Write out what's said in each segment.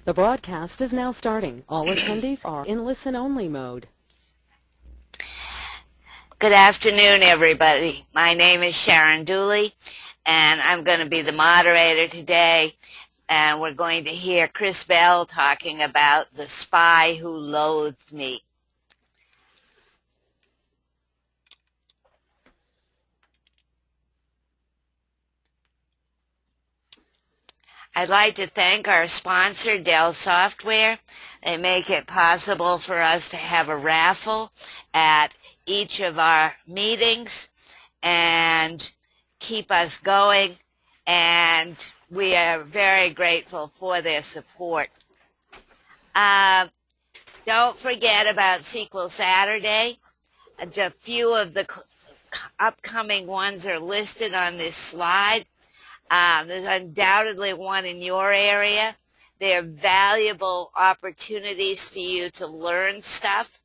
The broadcast is now starting. All attendees are in listen-only mode. Good afternoon, everybody. My name is Sharon Dooley, and I'm going to be the moderator today. And we're going to hear Chris Bell talking about The Spy Who Loathed Me. I'd like to thank our sponsor, Dell Software. They make it possible for us to have a raffle at each of our meetings and keep us going, and we are very grateful for their support. Don't forget about SQL Saturday. A few of the upcoming ones are listed on this slide. There's undoubtedly one in your area. They're valuable opportunities for you to learn stuff.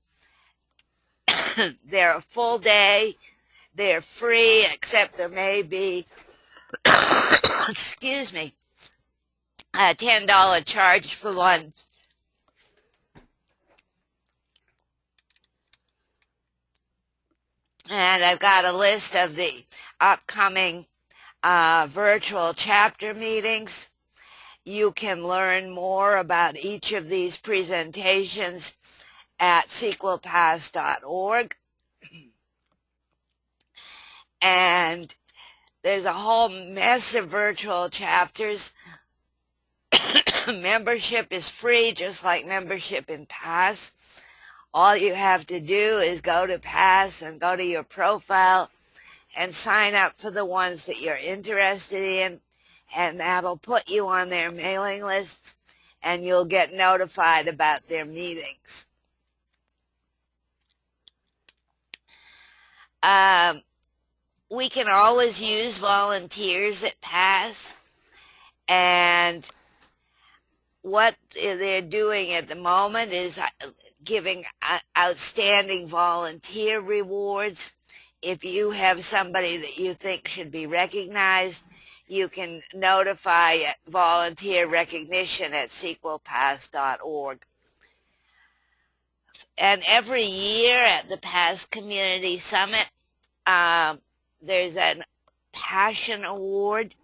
They're a full day. They're free, except there may be, excuse me, a $10 charge for lunch. And I've got a list of the upcoming virtual chapter meetings. You can learn more about each of these presentations at SQLpass.org. And there's a whole mess of virtual chapters. Membership is free, just like membership in Pass. All you have to do is go to Pass and go to your profile and sign up for the ones that you're interested in, and that'll put you on their mailing lists, and you'll get notified about their meetings. We can always use volunteers at PASS, and what they're doing at the moment is giving outstanding volunteer rewards. If you have somebody that you think should be recognized, you can notify volunteer recognition at SQLpass.org. And every year at the PASS Community Summit, there's a Passion Award,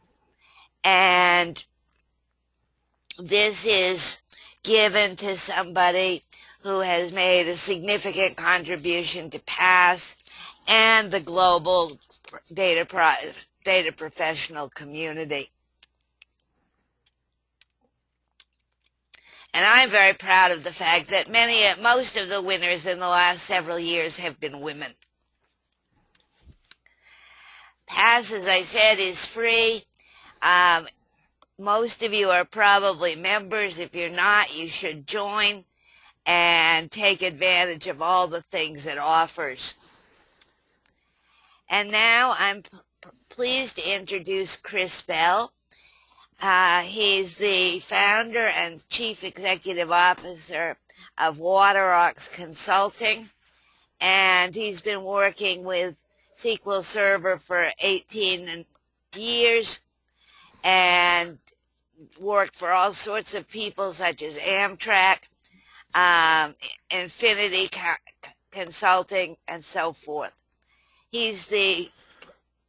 and this is given to somebody who has made a significant contribution to PASS and the global data professional community. And I'm very proud of the fact that most of the winners in the last several years have been women. PASS, as I said, is free. Most of you are probably members. If you're not, you should join and take advantage of all the things it offers. And now I'm pleased to introduce Chris Bell. He's the founder and chief executive officer of WaterOx Consulting, and he's been working with SQL Server for 18 years and worked for all sorts of people such as Amtrak, Infinity Consulting, and so forth. He's the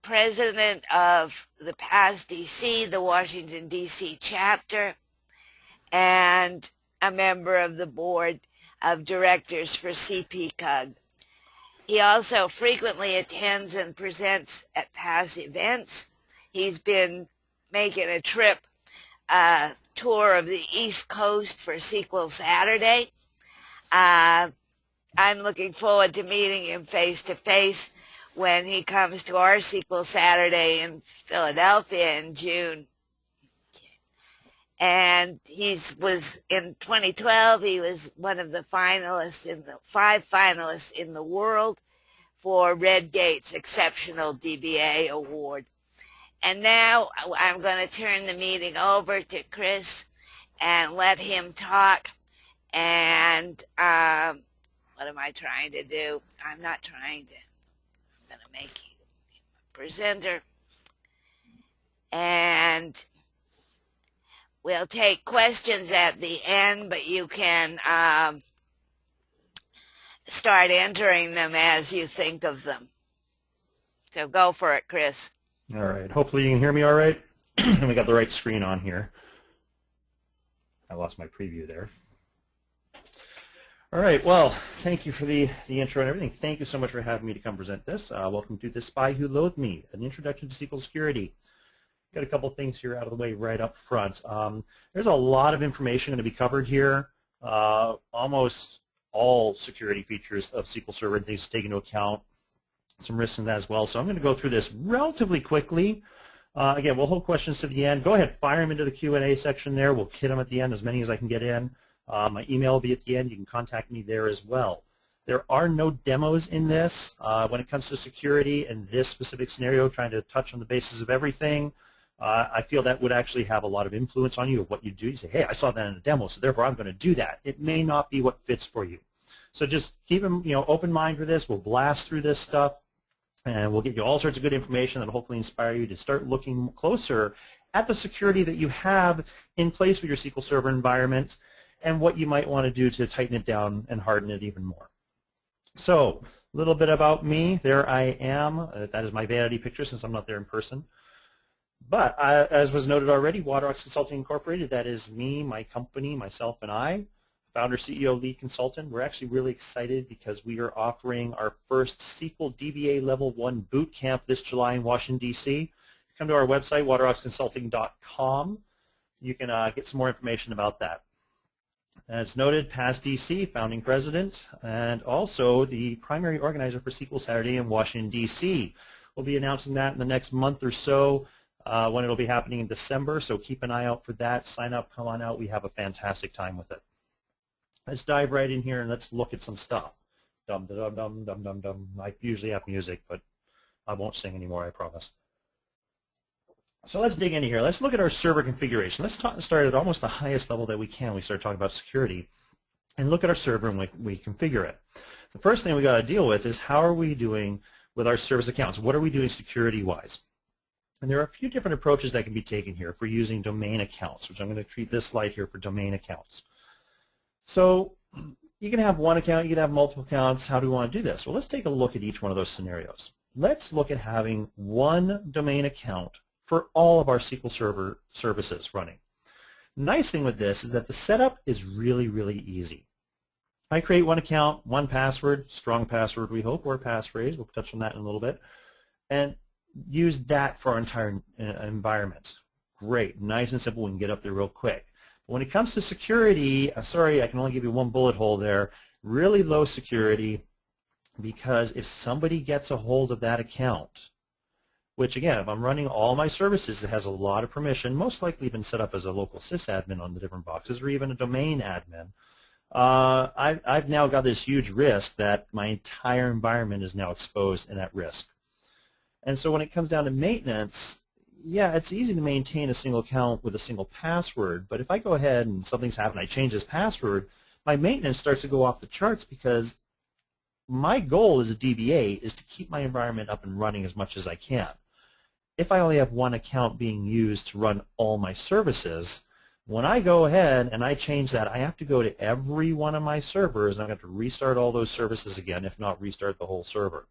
president of the PASS DC, the Washington, D.C. chapter, and a member of the board of directors for CPCUG. He also frequently attends and presents at PASS events. He's been making a tour of the East Coast for SQL Saturday. I'm looking forward to meeting him face-to-face when he comes to our SQL Saturday in Philadelphia in June. And in 2012, he was one of the finalists in the 5 finalists in the world for Redgate's Exceptional DBA Award. And now I'm going to turn the meeting over to Chris and let him talk. And what am I trying to do? I'm not trying to. I'm going to make you a presenter. And We'll take questions at the end, but you can start entering them as you think of them. So go for it, Chris. All right. Hopefully you can hear me all right. And we got the right screen on here. I lost my preview there. All right. Well, thank you for the intro and everything. Thank you so much for having me to come present this. Welcome to The Spy Who Loathed Me, an introduction to SQL Security. Got a couple things here out of the way right up front. There's a lot of information going to be covered here. Almost all security features of SQL Server and things to take into account. Some risks in that as well. So I'm going to go through this relatively quickly. Again, we'll hold questions to the end. Go ahead, fire them into the Q&A section there. We'll hit them at the end, as many as I can get in. My email will be at the end. You can contact me there as well. There are no demos in this. When it comes to security and this specific scenario, trying to touch on the basis of everything, I feel that would actually have a lot of influence on you of what you do. You say, hey, I saw that in a demo, so therefore I'm going to do that. It may not be what fits for you. So just keep an open mind for this. We'll blast through this stuff, and we'll get you all sorts of good information that will hopefully inspire you to start looking closer at the security that you have in place with your SQL Server environment and what you might want to do to tighten it down and harden it even more. So a little bit about me. There I am. That is my vanity picture since I'm not there in person. But as was noted already, WaterOx Consulting Incorporated, that is me, my company, myself, and I, founder, CEO, lead consultant. We're actually really excited because we are offering our first SQL DBA Level 1 boot camp this July in Washington, D.C. Come to our website, wateroxconsulting.com. You can get some more information about that. As noted, past DC, founding president, and also the primary organizer for SQL Saturday in Washington, D.C. We'll be announcing that in the next month or so when it'll be happening in December, so keep an eye out for that. Sign up, come on out. We have a fantastic time with it. Let's dive right in here and let's look at some stuff. Dum, dum, dum, dum, dum, dum. I usually have music, but I won't sing anymore, I promise. So let's dig into here. Let's look at our server configuration. Let's start at almost the highest level that we can. We start talking about security and look at our server and we configure it. The first thing we got to deal with is how are we doing with our service accounts? What are we doing security-wise? And there are a few different approaches that can be taken here for using domain accounts, which I'm going to treat this slide here for domain accounts. So you can have one account, you can have multiple accounts. How do we want to do this? Well, let's take a look at each one of those scenarios. Let's look at having one domain account for all of our SQL Server services running. The nice thing with this is that the setup is really, really easy. I create one account, one password, strong password we hope, or passphrase. We'll touch on that in a little bit. And use that for our entire environment. Great, nice and simple. We can get up there real quick. But when it comes to security, sorry, I can only give you one bullet hole there. Really low security, because if somebody gets a hold of that account, which again, if I'm running all my services, it has a lot of permission, most likely been set up as a local sysadmin on the different boxes, or even a domain admin. I've now got this huge risk that my entire environment is now exposed and at risk. And so when it comes down to maintenance, yeah, it's easy to maintain a single account with a single password, but if I go ahead and something's happened, I change this password, my maintenance starts to go off the charts, because my goal as a DBA is to keep my environment up and running as much as I can. If I only have one account being used to run all my services, when I go ahead and I change that, I have to go to every one of my servers and I'm going to have to restart all those services again, if not restart the whole server.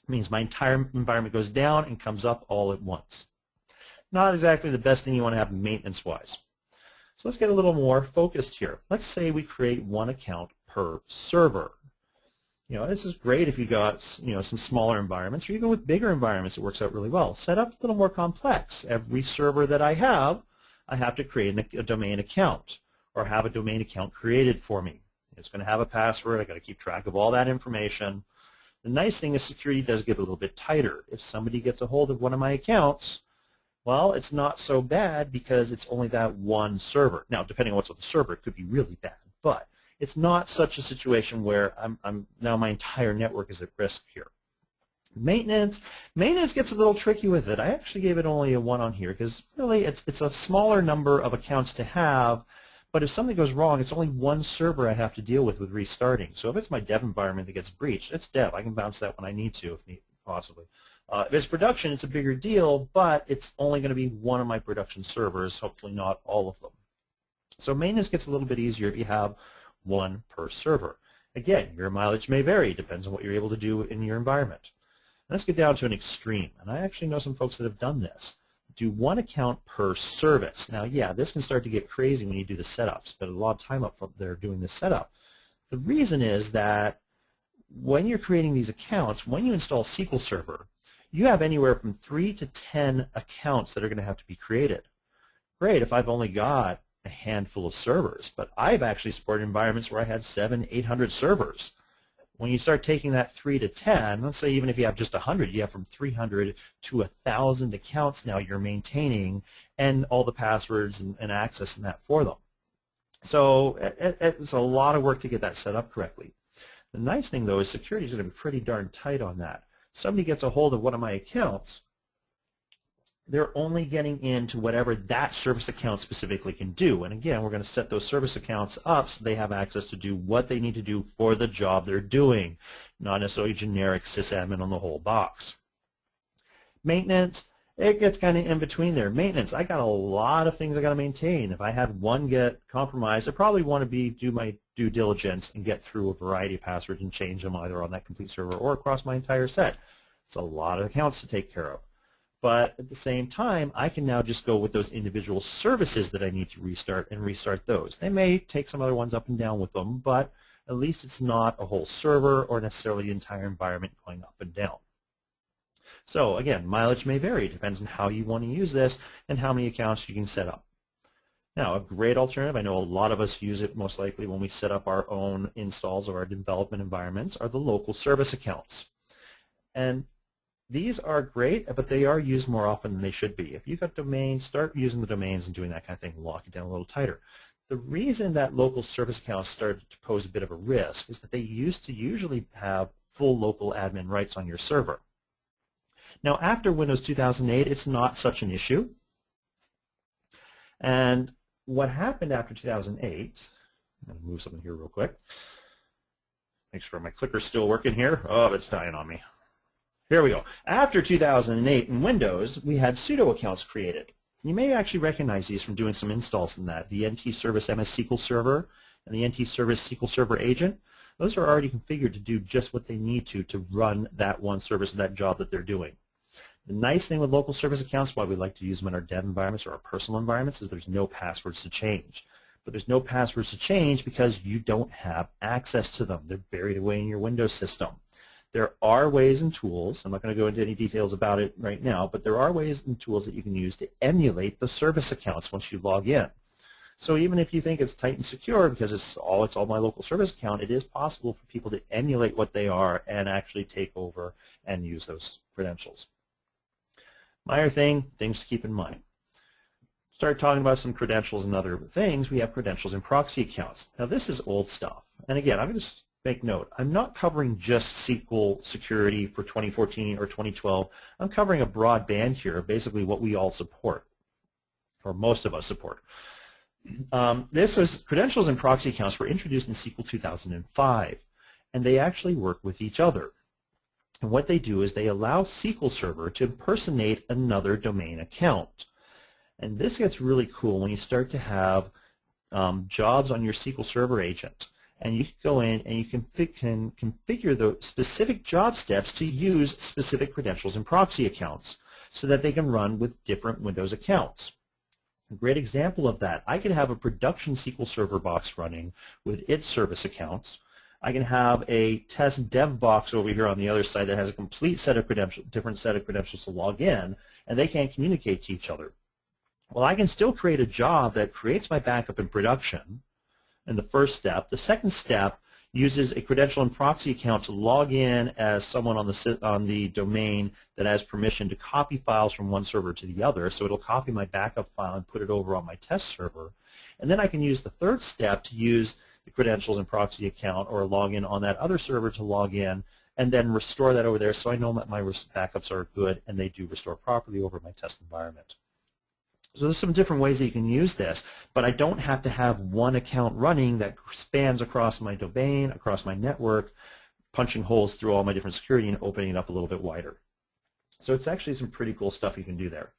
It means my entire environment goes down and comes up all at once. Not exactly the best thing you want to have maintenance-wise. So let's get a little more focused here. Let's say we create one account per server. This is great if you got some smaller environments, or even with bigger environments, it works out really well. Set up a little more complex. Every server that I have to create a domain account, or have a domain account created for me. It's going to have a password. I've got to keep track of all that information. The nice thing is security does get a little bit tighter. If somebody gets a hold of one of my accounts, well, it's not so bad because it's only that one server. Now, depending on what's on the server, it could be really bad, but it's not such a situation where now my entire network is at risk here. Maintenance gets a little tricky with it. I actually gave it only a 1 on here because really it's a smaller number of accounts to have, but if something goes wrong, it's only one server I have to deal with restarting. So if it's my dev environment that gets breached, it's dev. I can bounce that when I need to, if possibly. If it's production, it's a bigger deal, but it's only going to be one of my production servers, hopefully not all of them. So maintenance gets a little bit easier if you have one per server. Again, your mileage may vary, depends on what you're able to do in your environment. Let's get down to an extreme, and I actually know some folks that have done this. Do one account per service. Now, yeah, this can start to get crazy when you do the setups, spend a lot of time up front there doing the setup. The reason is that when you're creating these accounts, when you install SQL Server, you have anywhere from 3 to 10 accounts that are going to have to be created. Great if I've only got a handful of servers, but I've actually supported environments where I had 700, 800 servers. When you start taking that 3 to 10, let's say even if you have just 100, you have from 300 to 1,000 accounts now you're maintaining, and all the passwords and access and that for them. So it's a lot of work to get that set up correctly. The nice thing, though, is security is going to be pretty darn tight on that. Somebody gets a hold of one of my accounts, they're only getting into whatever that service account specifically can do. And again, we're going to set those service accounts up so they have access to do what they need to do for the job they're doing, not necessarily generic sysadmin on the whole box. Maintenance, it gets kind of in between there. Maintenance, I got a lot of things I got to maintain. If I had one get compromised, I probably want to do my due diligence and get through a variety of passwords and change them either on that complete server or across my entire set. It's a lot of accounts to take care of. But at the same time, I can now just go with those individual services that I need to restart and restart those. They may take some other ones up and down with them, but at least it's not a whole server or necessarily the entire environment going up and down. So again, mileage may vary. It depends on how you want to use this and how many accounts you can set up. Now, a great alternative, I know a lot of us use it most likely when we set up our own installs of our development environments, are the local service accounts. And these are great, but they are used more often than they should be. If you've got domains, start using the domains and doing that kind of thing, lock it down a little tighter. The reason that local service accounts started to pose a bit of a risk is that they used to usually have full local admin rights on your server. Now, after Windows 2008, it's not such an issue. And what happened after 2008, I'm going to move something here real quick. Make sure my clicker's still working here. Oh, it's dying on me. Here we go. After 2008 in Windows, we had sudo accounts created. You may actually recognize these from doing some installs in that. The NT Service MS SQL Server and the NT Service SQL Server Agent, those are already configured to do just what they need to run that one service and that job that they're doing. The nice thing with local service accounts, why we like to use them in our dev environments or our personal environments, is there's no passwords to change. But there's no passwords to change because you don't have access to them. They're buried away in your Windows system. There are ways and tools, I'm not going to go into any details about it right now, but there are ways and tools that you can use to emulate the service accounts once you log in. So even if you think it's tight and secure because it's all my local service account, it is possible for people to emulate what they are and actually take over and use those credentials. Minor things to keep in mind. Start talking about some credentials and other things. We have credentials and proxy accounts. Now this is old stuff. And again, I'm going to make note, I'm not covering just SQL Security for 2014 or 2012. I'm covering a broad band here, basically what we all support, or most of us support. This was credentials and proxy accounts were introduced in SQL 2005, and they actually work with each other. And what they do is they allow SQL Server to impersonate another domain account. And this gets really cool when you start to have jobs on your SQL Server agent. And you can go in and you can configure the specific job steps to use specific credentials and proxy accounts so that they can run with different Windows accounts. A great example of that, I can have a production SQL Server box running with its service accounts. I can have a test dev box over here on the other side that has a complete set of credentials, different set of credentials to log in, and they can't communicate to each other. Well, I can still create a job that creates my backup in production in the first step. The second step uses a credential and proxy account to log in as someone on the domain that has permission to copy files from one server to the other. So it'll copy my backup file and put it over on my test server. And then I can use the third step to use the credentials and proxy account or log in on that other server to log in and then restore that over there so I know that my backups are good and they do restore properly over my test environment. So there's some different ways that you can use this, but I don't have to have one account running that spans across my domain, across my network, punching holes through all my different security and opening it up a little bit wider. So it's actually some pretty cool stuff you can do there.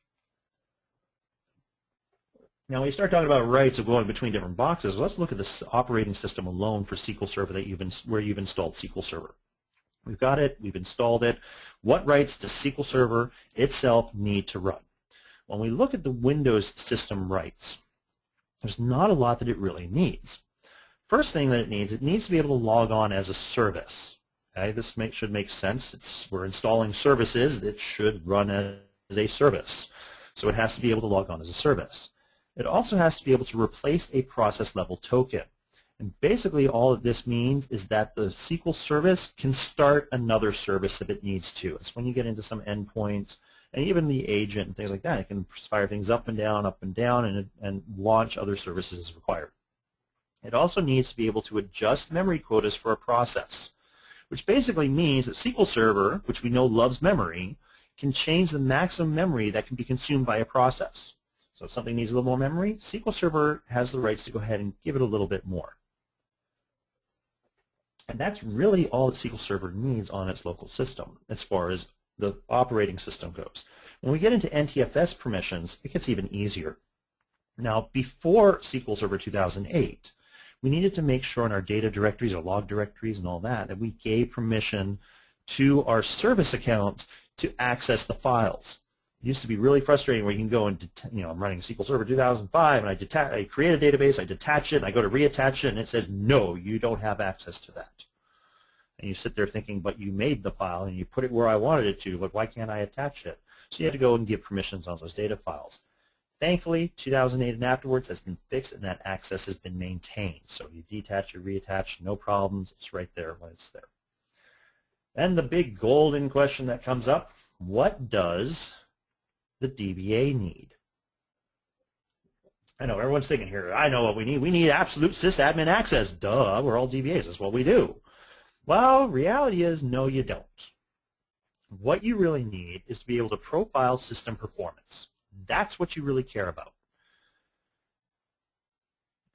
Now, when you start talking about rights of going between different boxes, let's look at this operating system alone for SQL Server where you've installed SQL Server. We've got it. We've installed it. What rights does SQL Server itself need to run? When we look at the Windows system rights, there's not a lot that it really needs. First thing that it needs to be able to log on as a service. Okay? This should make sense. We're installing services that should run as a service. So it has to be able to log on as a service. It also has to be able to replace a process level token. And basically all that this means is that the SQL service can start another service if it needs to. It's when you get into some endpoints and even the agent and things like that. It can fire things up and down, and launch other services as required. It also needs to be able to adjust memory quotas for a process, which basically means that SQL Server, which we know loves memory, can change the maximum memory that can be consumed by a process. So if something needs a little more memory, SQL Server has the rights to go ahead and give it a little bit more. And that's really all that SQL Server needs on its local system as far as the operating system goes. When we get into NTFS permissions, it gets even easier. Now, before SQL Server 2008, we needed to make sure in our data directories, our log directories and all that, that we gave permission to our service account to access the files. It used to be really frustrating where you can go and, I'm running SQL Server 2005 and I create a database, I detach it, and I go to reattach it, and it says, no, you don't have access to that. And you sit there thinking, but you made the file and you put it where I wanted it to, but why can't I attach it? So you had to go and give permissions on those data files. Thankfully, 2008 and afterwards has been fixed and that access has been maintained. So you detach, you reattach, no problems. It's right there when it's there. Then the big golden question that comes up, what does the DBA need? I know everyone's thinking here, I know what we need. We need absolute sysadmin access. Duh, we're all DBAs. That's what we do. Well, reality is, no, you don't. What you really need is to be able to profile system performance. That's what you really care about.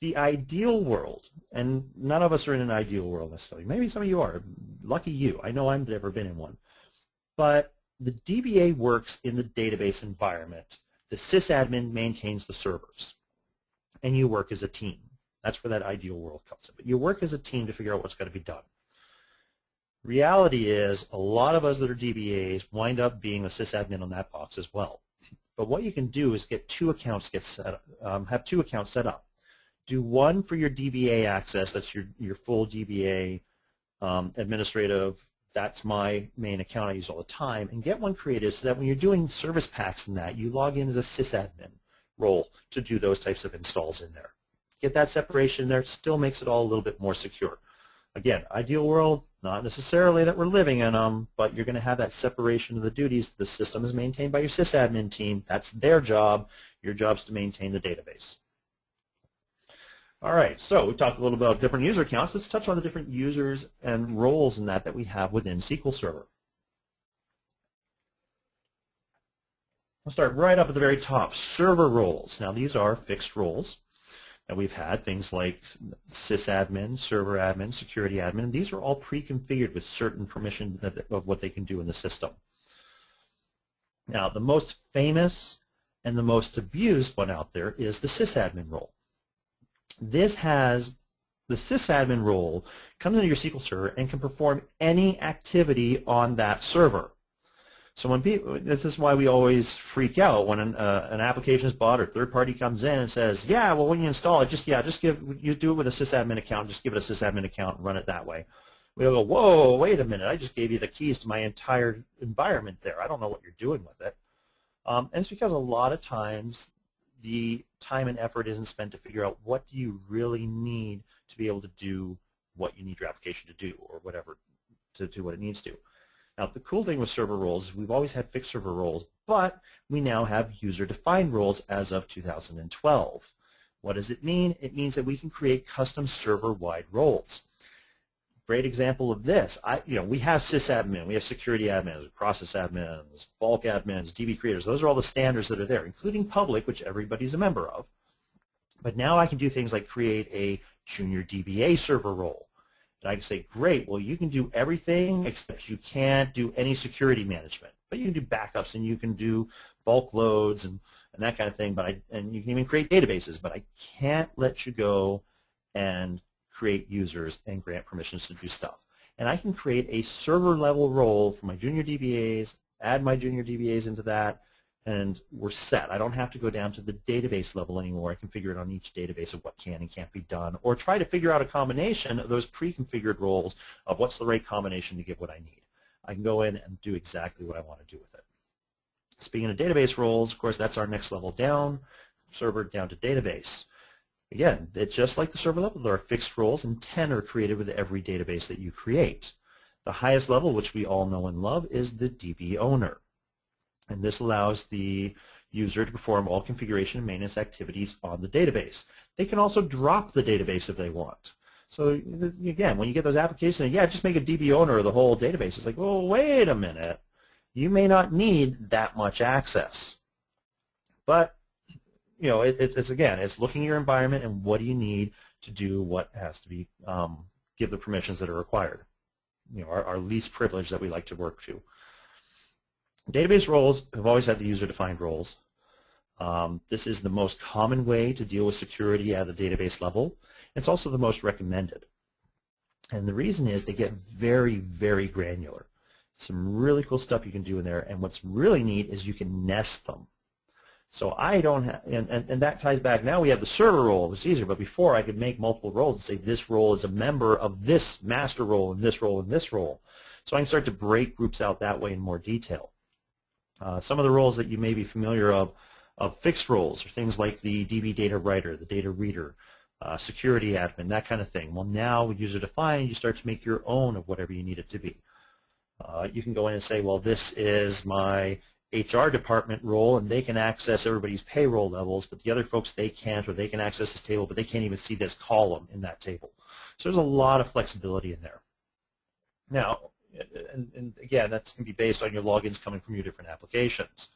The ideal world, and none of us are in an ideal world necessarily. Maybe some of you are. Lucky you. I know I've never been in one. But the DBA works in the database environment. The sysadmin maintains the servers. And you work as a team. That's where that ideal world comes in. But you work as a team to figure out what's got to be done. Reality is a lot of us that are DBAs wind up being the sysadmin on that box as well. But what you can do is get have two accounts set up. Do one for your DBA access, that's your full DBA administrative, that's my main account I use all the time, and get one created so that when you're doing service packs and that, you log in as a sysadmin role to do those types of installs in there. Get that separation in there, it still makes it all a little bit more secure. Again, ideal world, not necessarily that we're living in them, but you're going to have that separation of the duties. The system is maintained by your sysadmin team. That's their job. Your job is to maintain the database. All right, so we talked a little about different user accounts. Let's touch on the different users and roles in that we have within SQL Server. We'll start right up at the very top, server roles. Now, these are fixed roles that we've had, things like sysadmin, server admin, security admin. These are all pre-configured with certain permission of what they can do in the system. Now, the most famous and the most abused one out there is the sysadmin role. This has the sysadmin role comes into your SQL Server and can perform any activity on that server. So when people, this is why we always freak out when an application is bought or third party comes in and says, yeah, well, when you install it, you do it with a sysadmin account, just give it a sysadmin account and run it that way. We'll go, whoa, wait a minute, I just gave you the keys to my entire environment there. I don't know what you're doing with it. And it's because a lot of times the time and effort isn't spent to figure out what do you really need to be able to do what you need your application to do or whatever to do what it needs to. Now, the cool thing with server roles is we've always had fixed server roles, but we now have user-defined roles as of 2012. What does it mean? It means that we can create custom server-wide roles. Great example of this, we have sysadmin, we have security admins, process admins, bulk admins, DB creators. Those are all the standards that are there, including public, which everybody's a member of. But now I can do things like create a junior DBA server role. And I can say, great, well, you can do everything except you can't do any security management. But you can do backups and you can do bulk loads and that kind of thing. And you can even create databases. But I can't let you go and create users and grant permissions to do stuff. And I can create a server level role for my junior DBAs, add my junior DBAs into that, and we're set. I don't have to go down to the database level anymore. I can figure it on each database of what can and can't be done, or try to figure out a combination of those pre-configured roles of what's the right combination to get what I need. I can go in and do exactly what I want to do with it. Speaking of database roles, of course, that's our next level down, server down to database. Again, it's just like the server level. There are fixed roles, and 10 are created with every database that you create. The highest level, which we all know and love, is the DB owner. And this allows the user to perform all configuration and maintenance activities on the database. They can also drop the database if they want. So again, when you get those applications, yeah, just make a DB owner of the whole database. It's like, well, wait a minute. You may not need that much access. But you know, it's looking at your environment and what do you need to do what has to be, give the permissions that are required. You know, our least privilege that we like to work to. Database roles have always had the user-defined roles. This is the most common way to deal with security at the database level. It's also the most recommended. And the reason is they get very, very granular. Some really cool stuff you can do in there, and what's really neat is you can nest them. So I don't have, and that ties back, now we have the server role, it's easier, but before I could make multiple roles and say this role is a member of this master role and this role and this role. So I can start to break groups out that way in more detail. Some of the roles that you may be familiar of fixed roles are things like the DB data writer, the data reader, security admin, that kind of thing. Well, now with user defined, you start to make your own of whatever you need it to be. You can go in and say, well, this is my HR department role, and they can access everybody's payroll levels, but the other folks, they can't, or they can access this table, but they can't even see this column in that table. So there's a lot of flexibility in there. Now, and again, that's going to be based on your logins coming from your different applications.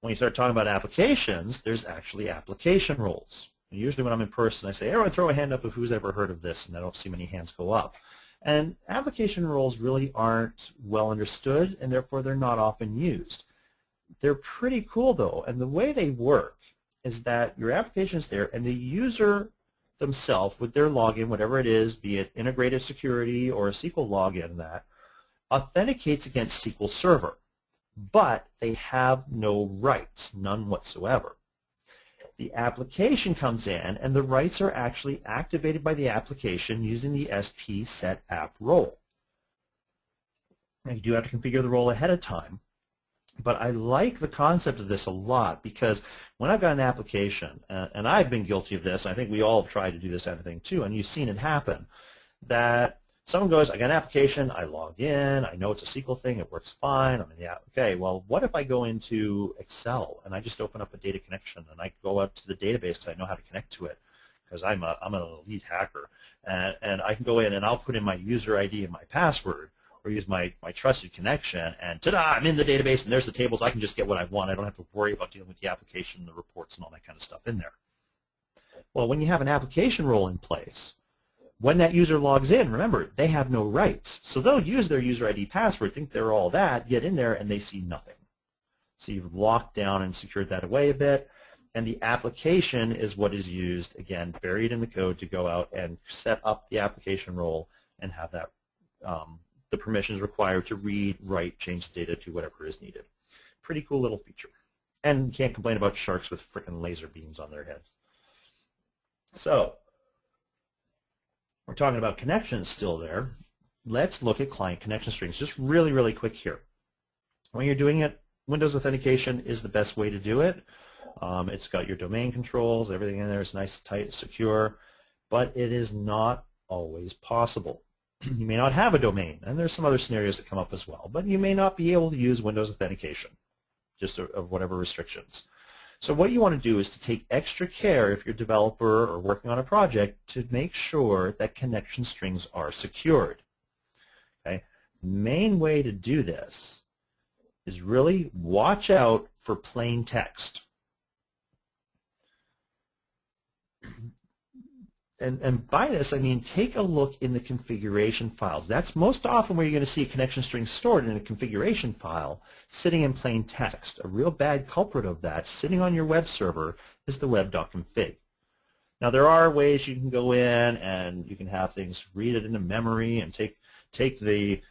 When you start talking about applications, there's actually application roles. And usually when I'm in person, I say, everyone throw a hand up of who's ever heard of this, and I don't see many hands go up. And application roles really aren't well understood, and therefore they're not often used. They're pretty cool, though, and the way they work is that your application is there, and the user themselves, with their login, whatever it is, be it integrated security or a SQL login, that authenticates against SQL Server, but they have no rights, none whatsoever. The application comes in, and the rights are actually activated by the application using the SP set app role. Now, you do have to configure the role ahead of time, but I like the concept of this a lot because when I've got an application, and I've been guilty of this, I think we all have tried to do this kind of thing too, and you've seen it happen, that someone goes, I got an application, I log in, I know it's a SQL thing, it works fine, I'm in the app. Okay, well, what if I go into Excel and I just open up a data connection and I go out to the database because I know how to connect to it because I'm an elite hacker, and I can go in and I'll put in my user ID and my password or use my trusted connection, and ta-da, I'm in the database and there's the tables. I can just get what I want. I don't have to worry about dealing with the application, the reports, and all that kind of stuff in there. Well, when you have an application role in place, when that user logs in, remember, they have no rights. So they'll use their user ID password, think they're all that, get in there, and they see nothing. So you've locked down and secured that away a bit, and the application is what is used, again, buried in the code to go out and set up the application role and have that the permissions required to read, write, change the data to whatever is needed. Pretty cool little feature. And you can't complain about sharks with frickin' laser beams on their heads. So, we're talking about connections still there. Let's look at client connection strings. Just really, really quick here. When you're doing it, Windows authentication is the best way to do it. It's got your domain controls, everything in there is nice, tight, secure, but it is not always possible. You may not have a domain, and there's some other scenarios that come up as well, but you may not be able to use Windows authentication, just of whatever restrictions. So what you want to do is to take extra care if you're a developer or working on a project to make sure that connection strings are secured. Okay? Main way to do this is really watch out for plain text. and by this I mean take a look in the configuration files. That's most often where you're going to see a connection string stored in a configuration file sitting in plain text. A real bad culprit of that sitting on your web server is the web.config. Now there are ways you can go in and you can have things read it into memory and take the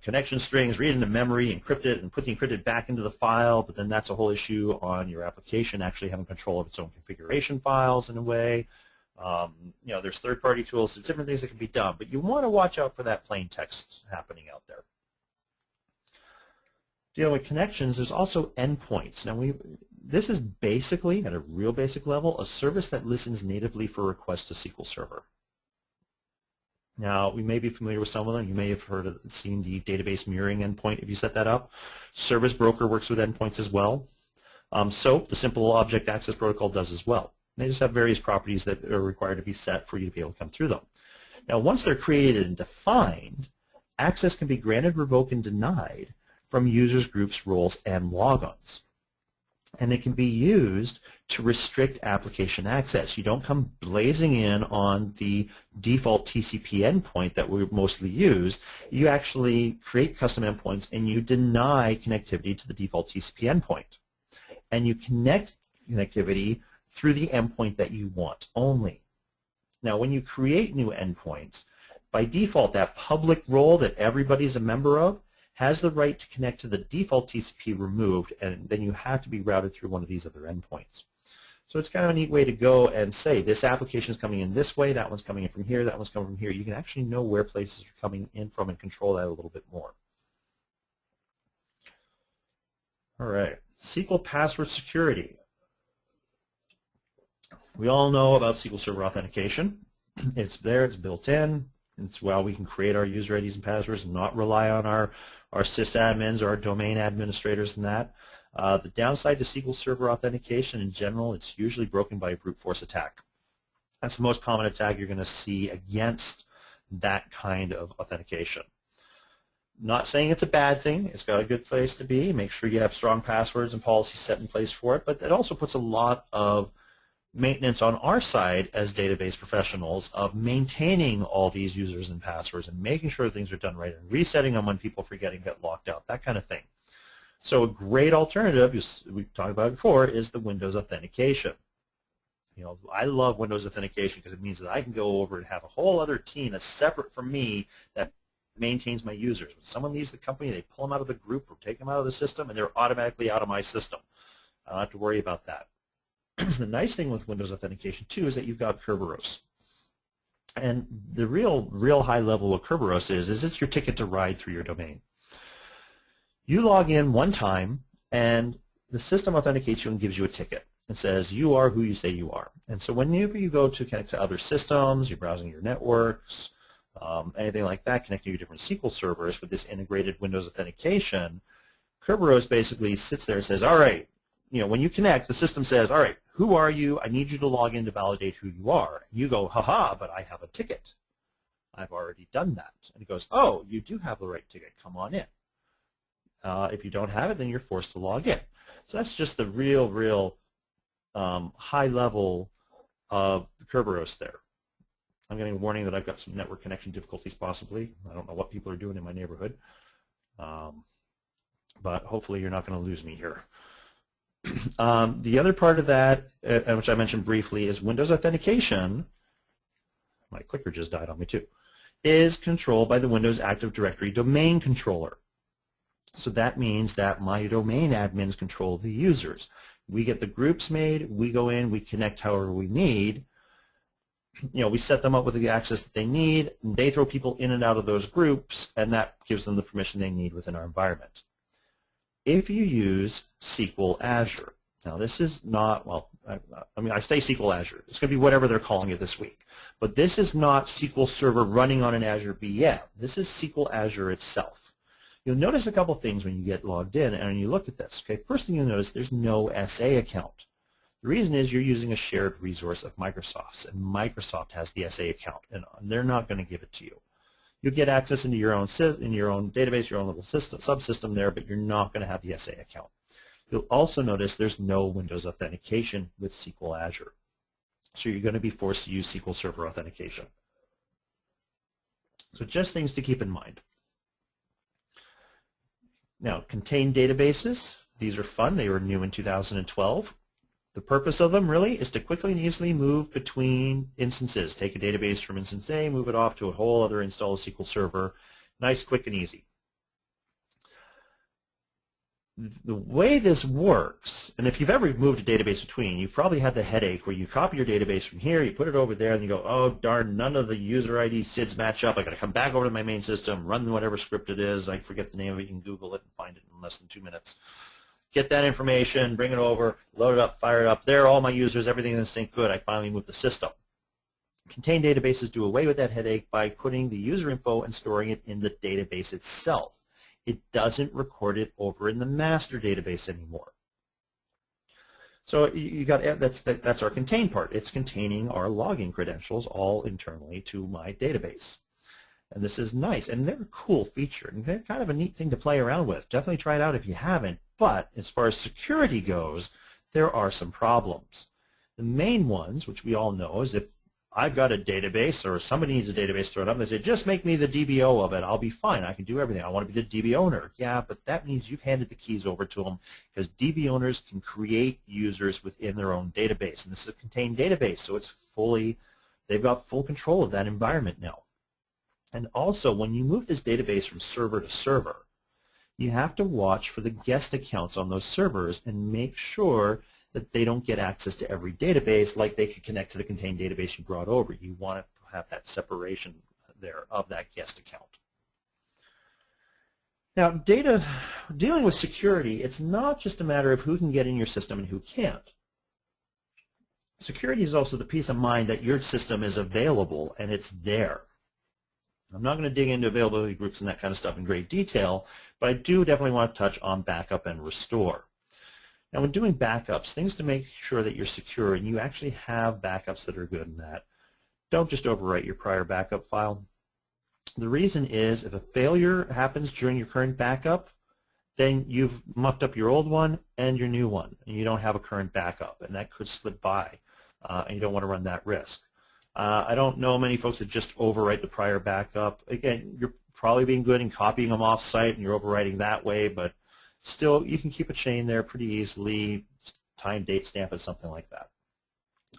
connection strings, read it into memory, encrypt it, and put the encrypted back into the file, but then that's a whole issue on your application actually having control of its own configuration files in a way. You know, there's third-party tools, there's different things that can be done, but you want to watch out for that plain text happening out there. Dealing with connections, there's also endpoints. Now, this is basically, at a real basic level, a service that listens natively for requests to SQL Server. Now, we may be familiar with some of them. You may have seen the database mirroring endpoint if you set that up. Service Broker works with endpoints as well. SOAP, the Simple Object Access Protocol, does as well. They just have various properties that are required to be set for you to be able to come through them. Now, once they're created and defined, access can be granted, revoked, and denied from users, groups, roles, and logons. And it can be used to restrict application access. You don't come blazing in on the default TCP endpoint that we mostly use. You actually create custom endpoints and you deny connectivity to the default TCP endpoint. And you connect connectivity through the endpoint that you want only. Now, when you create new endpoints, by default, that public role that everybody's a member of has the right to connect to the default TCP removed, and then you have to be routed through one of these other endpoints. So it's kind of a neat way to go and say this application is coming in this way, that one's coming in from here, that one's coming from here. You can actually know where places are coming in from and control that a little bit more. All right, SQL password security. We all know about SQL Server authentication. It's there, it's built in. It's how we can create our user IDs and passwords and not rely on our sysadmins or our domain administrators and that. The downside to SQL Server authentication in general, it's usually broken by a brute force attack. That's the most common attack you're going to see against that kind of authentication. Not saying it's a bad thing. It's got a good place to be. Make sure you have strong passwords and policies set in place for it, but it also puts a lot of maintenance on our side as database professionals of maintaining all these users and passwords and making sure things are done right and resetting them when people forget and get locked out, that kind of thing. So a great alternative, we've talked about it before, is the Windows authentication. You know, I love Windows authentication because it means that I can go over and have a whole other team that's separate from me that maintains my users. When someone leaves the company, they pull them out of the group or take them out of the system, and they're automatically out of my system. I don't have to worry about that. The nice thing with Windows authentication, too, is that you've got Kerberos. And the real high level of Kerberos is it's your ticket to ride through your domain. You log in one time, and the system authenticates you and gives you a ticket. It says you are who you say you are. And so whenever you go to connect to other systems, you're browsing your networks, anything like that, connecting to different SQL servers with this integrated Windows authentication, Kerberos basically sits there and says, all right, you know, when you connect, the system says, all right, who are you? I need you to log in to validate who you are. And you go, haha, but I have a ticket. I've already done that. And it goes, oh, you do have the right ticket. Come on in. If you don't have it, then you're forced to log in. So that's just the real high level of Kerberos there. I'm getting a warning that I've got some network connection difficulties possibly. I don't know what people are doing in my neighborhood. But hopefully you're not going to lose me here. The other part of that, which I mentioned briefly, is Windows authentication. My clicker just died on me too. Is controlled by the Windows Active Directory domain controller. So that means that my domain admins control the users. We get the groups made, we go in, we connect however we need. You know, we set them up with the access that they need, and they throw people in and out of those groups, and that gives them the permission they need within our environment. If you use SQL Azure, now this is not, well, I mean, I say SQL Azure. It's going to be whatever they're calling it this week. But this is not SQL Server running on an Azure VM. This is SQL Azure itself. You'll notice a couple things when you get logged in and you look at this. Okay, first thing you'll notice, there's no SA account. The reason is you're using a shared resource of Microsoft's, and Microsoft has the SA account, and they're not going to give it to you. You'll get access into your own database, your own little subsystem there, but you're not going to have the SA account. You'll also notice there's no Windows authentication with SQL Azure. So you're going to be forced to use SQL Server authentication. So just things to keep in mind. Now, contained databases. These are fun. They were new in 2012. The purpose of them really is to quickly and easily move between instances. Take a database from instance A, move it off to a whole other install of SQL Server. Nice, quick, and easy. The way this works, and if you've ever moved a database between, you've probably had the headache where you copy your database from here, you put it over there, and you go, oh, darn, none of the user ID SIDs match up. I got to come back over to my main system, run whatever script it is. I forget the name of it. You can Google it and find it in less than 2 minutes. Get that information, bring it over, load it up, fire it up. There are all my users, everything in sync, good. I finally moved the system. Contained databases do away with that headache by putting the user info and storing it in the database itself. It doesn't record it over in the master database anymore. So you got that's our contained part. It's containing our login credentials all internally to my database. And this is nice, and they're a cool feature, and they're kind of a neat thing to play around with. Definitely try it out if you haven't. But as far as security goes, there are some problems. The main ones, which we all know, is if I've got a database or somebody needs a database thrown up, and they say, just make me the DBO of it. I'll be fine. I can do everything. I want to be the DB owner. Yeah, but that means you've handed the keys over to them, because DB owners can create users within their own database. And this is a contained database, so it's they've got full control of that environment now. And also, when you move this database from server to server, you have to watch for the guest accounts on those servers and make sure that they don't get access to every database like they could connect to the contained database you brought over. You want to have that separation there of that guest account. Now, dealing with security, it's not just a matter of who can get in your system and who can't. Security is also the peace of mind that your system is available and it's there. I'm not going to dig into availability groups and that kind of stuff in great detail, but I do definitely want to touch on backup and restore. Now, when doing backups, things to make sure that you're secure and you actually have backups that are good in that. Don't just overwrite your prior backup file. The reason is if a failure happens during your current backup, then you've mucked up your old one and your new one, and you don't have a current backup, and that could slip by, and you don't want to run that risk. I don't know many folks that just overwrite the prior backup. Again, you're probably being good in copying them off-site and you're overwriting that way, but still, you can keep a chain there pretty easily, time, date, stamp it, something like that.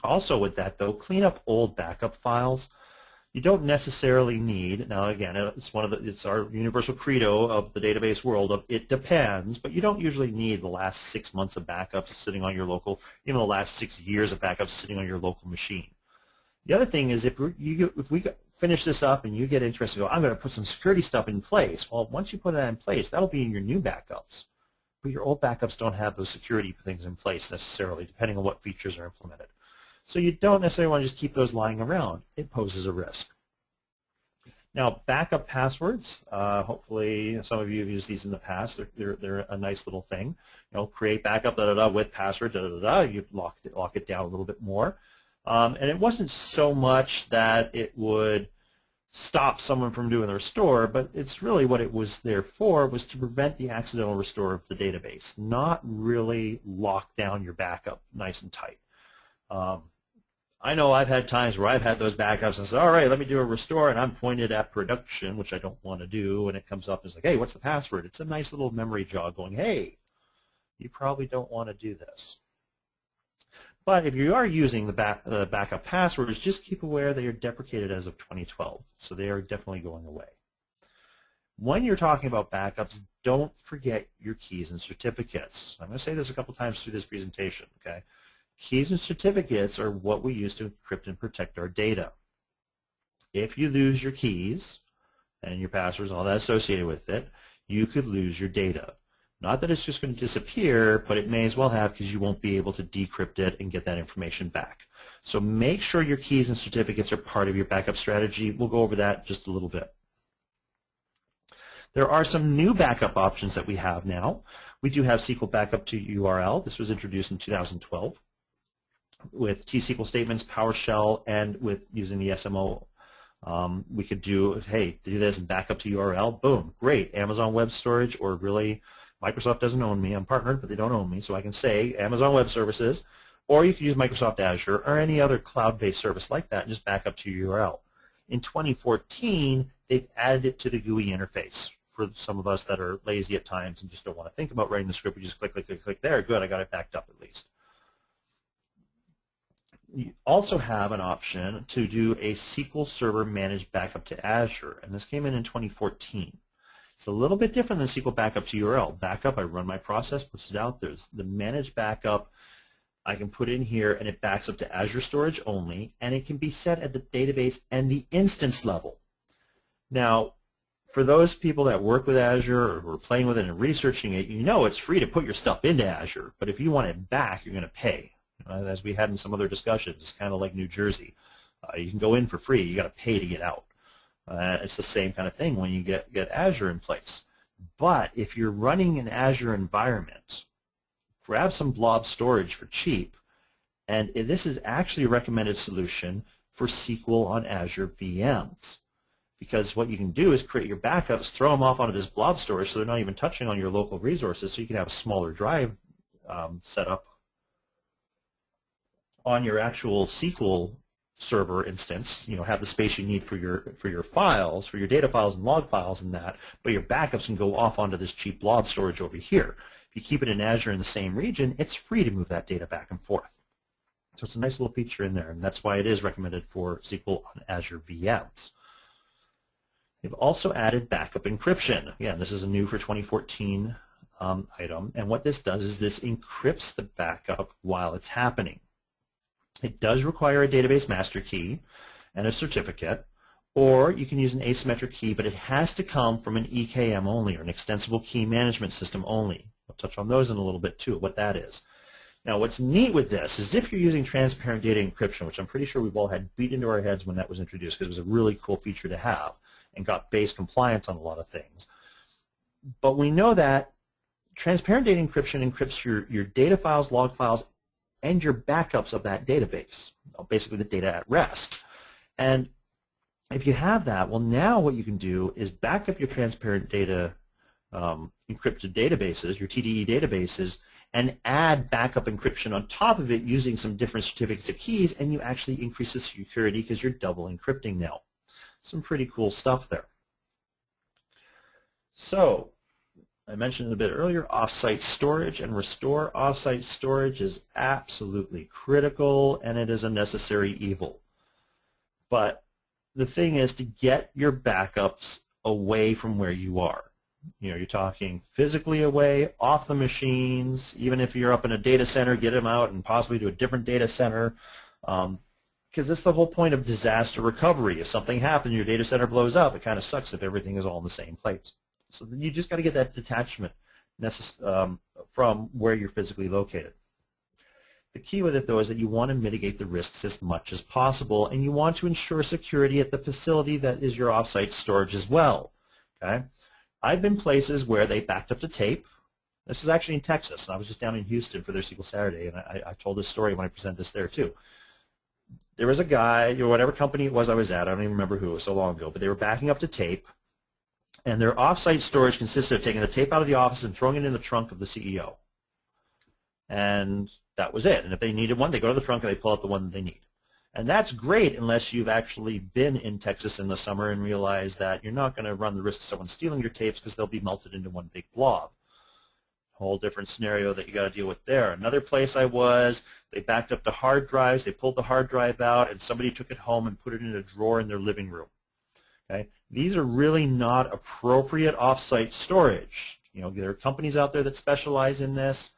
Also with that, though, clean up old backup files. You don't necessarily need, now again, it's our universal credo of the database world of it depends, but you don't usually need the last 6 months of backups sitting on your local, even the last 6 years of backups sitting on your local machine. The other thing is if we finish this up and you get interested, go, I'm going to put some security stuff in place. Well, once you put that in place, that'll be in your new backups. But your old backups don't have those security things in place necessarily, depending on what features are implemented. So you don't necessarily want to just keep those lying around. It poses a risk. Now, backup passwords. Hopefully, some of you have used these in the past. They're a nice little thing. You know, create backup with password. You lock it down a little bit more. And it wasn't so much that it would stop someone from doing the restore, but it's really what it was there for, was to prevent the accidental restore of the database, not really lock down your backup nice and tight. I know I've had times where I've had those backups and said, all right, let me do a restore, and I'm pointed at production, which I don't want to do, and it comes up and it's like, hey, what's the password? It's a nice little memory jog going, hey, you probably don't want to do this. But if you are using the backup passwords, just keep aware they are deprecated as of 2012, so they are definitely going away. When you're talking about backups, don't forget your keys and certificates. I'm going to say this a couple times through this presentation, okay? Keys and certificates are what we use to encrypt and protect our data. If you lose your keys and your passwords and all that associated with it, you could lose your data. Not that it's just going to disappear, but it may as well have, because you won't be able to decrypt it and get that information back. So make sure your keys and certificates are part of your backup strategy. We'll go over that just a little bit. There are some new backup options that we have now. We do have SQL backup to URL. This was introduced in 2012 with T-SQL statements, PowerShell, and with using the SMO. We could do, hey, do this and backup to URL. Boom, great. Amazon Web Storage, or really, Microsoft doesn't own me. I'm partnered, but they don't own me, so I can say Amazon Web Services, Or you can use Microsoft Azure or any other cloud-based service like that and just back up to your URL. In 2014, they've added it to the GUI interface. For some of us that are lazy at times and just don't want to think about writing the script, we just click, click, click, click there. Good, I got it backed up at least. You also have an option to do a SQL Server managed backup to Azure, and this came in 2014. It's a little bit different than SQL backup to URL. Backup, I run my process, puts it out. There's the managed backup I can put in here, and it backs up to Azure storage only, and it can be set at the database and the instance level. Now, for those people that work with Azure or are playing with it and researching it, you know it's free to put your stuff into Azure, but if you want it back, you're going to pay. As we had in some other discussions, it's kind of like New Jersey. You can go in for free. You got to pay to get out. It's the same kind of thing when you get Azure in place. But if you're running an Azure environment, grab some blob storage for cheap, and this is actually a recommended solution for SQL on Azure VMs. Because what you can do is create your backups, throw them off onto this blob storage so they're not even touching on your local resources, so you can have a smaller drive set up on your actual SQL server instance. You know, have the space you need for your files, for your data files and log files and that, but your backups can go off onto this cheap blob storage over here. If you keep it in Azure in the same region, it's free to move that data back and forth. So it's a nice little feature in there, and that's why it is recommended for SQL on Azure VMs. They've also added backup encryption. Again, this is a new for 2014 item, and what this does is this encrypts the backup while it's happening. It does require a database master key and a certificate, or you can use an asymmetric key, but it has to come from an EKM only, or an extensible key management system only. We'll touch on those in a little bit too, what that is. Now, what's neat with this is if you're using transparent data encryption, which I'm pretty sure we've all had beat into our heads when that was introduced because it was a really cool feature to have and got base compliance on a lot of things. But we know that transparent data encryption encrypts your data files, log files, and your backups of that database, basically the data at rest. And if you have that, well, now what you can do is back up your transparent data encrypted databases, your TDE databases, and add backup encryption on top of it using some different certificates of keys, and you actually increase the security because you're double encrypting now. Some pretty cool stuff there. So, I mentioned a bit earlier, off-site storage and restore. Off-site storage is absolutely critical, and it is a necessary evil. But the thing is to get your backups away from where you are. You know, you're talking physically away, off the machines. Even if you're up in a data center, get them out and possibly to a different data center. Because that's the whole point of disaster recovery. If something happens, your data center blows up, it kind of sucks if everything is all in the same place. So you just got to get that detachment from where you're physically located. The key with it, though, is that you want to mitigate the risks as much as possible, and you want to ensure security at the facility that is your off-site storage as well. Okay? I've been places where they backed up to tape. This is actually in Texas, and I was just down in Houston for their SQL Saturday, and I told this story when I presented this there too. There was a guy, or whatever company it was I was at, I don't even remember who, it was so long ago, but they were backing up to tape, and their off-site storage consisted of taking the tape out of the office and throwing it in the trunk of the CEO. And that was it. And if they needed one, they go to the trunk and they pull out the one that they need. And that's great unless you've actually been in Texas in the summer and realize that you're not going to run the risk of someone stealing your tapes because they'll be melted into one big blob. Whole different scenario that you got to deal with there. Another place I was, they backed up to hard drives, they pulled the hard drive out, and somebody took it home and put it in a drawer in their living room. Okay? These are really not appropriate off-site storage. You know, there are companies out there that specialize in this.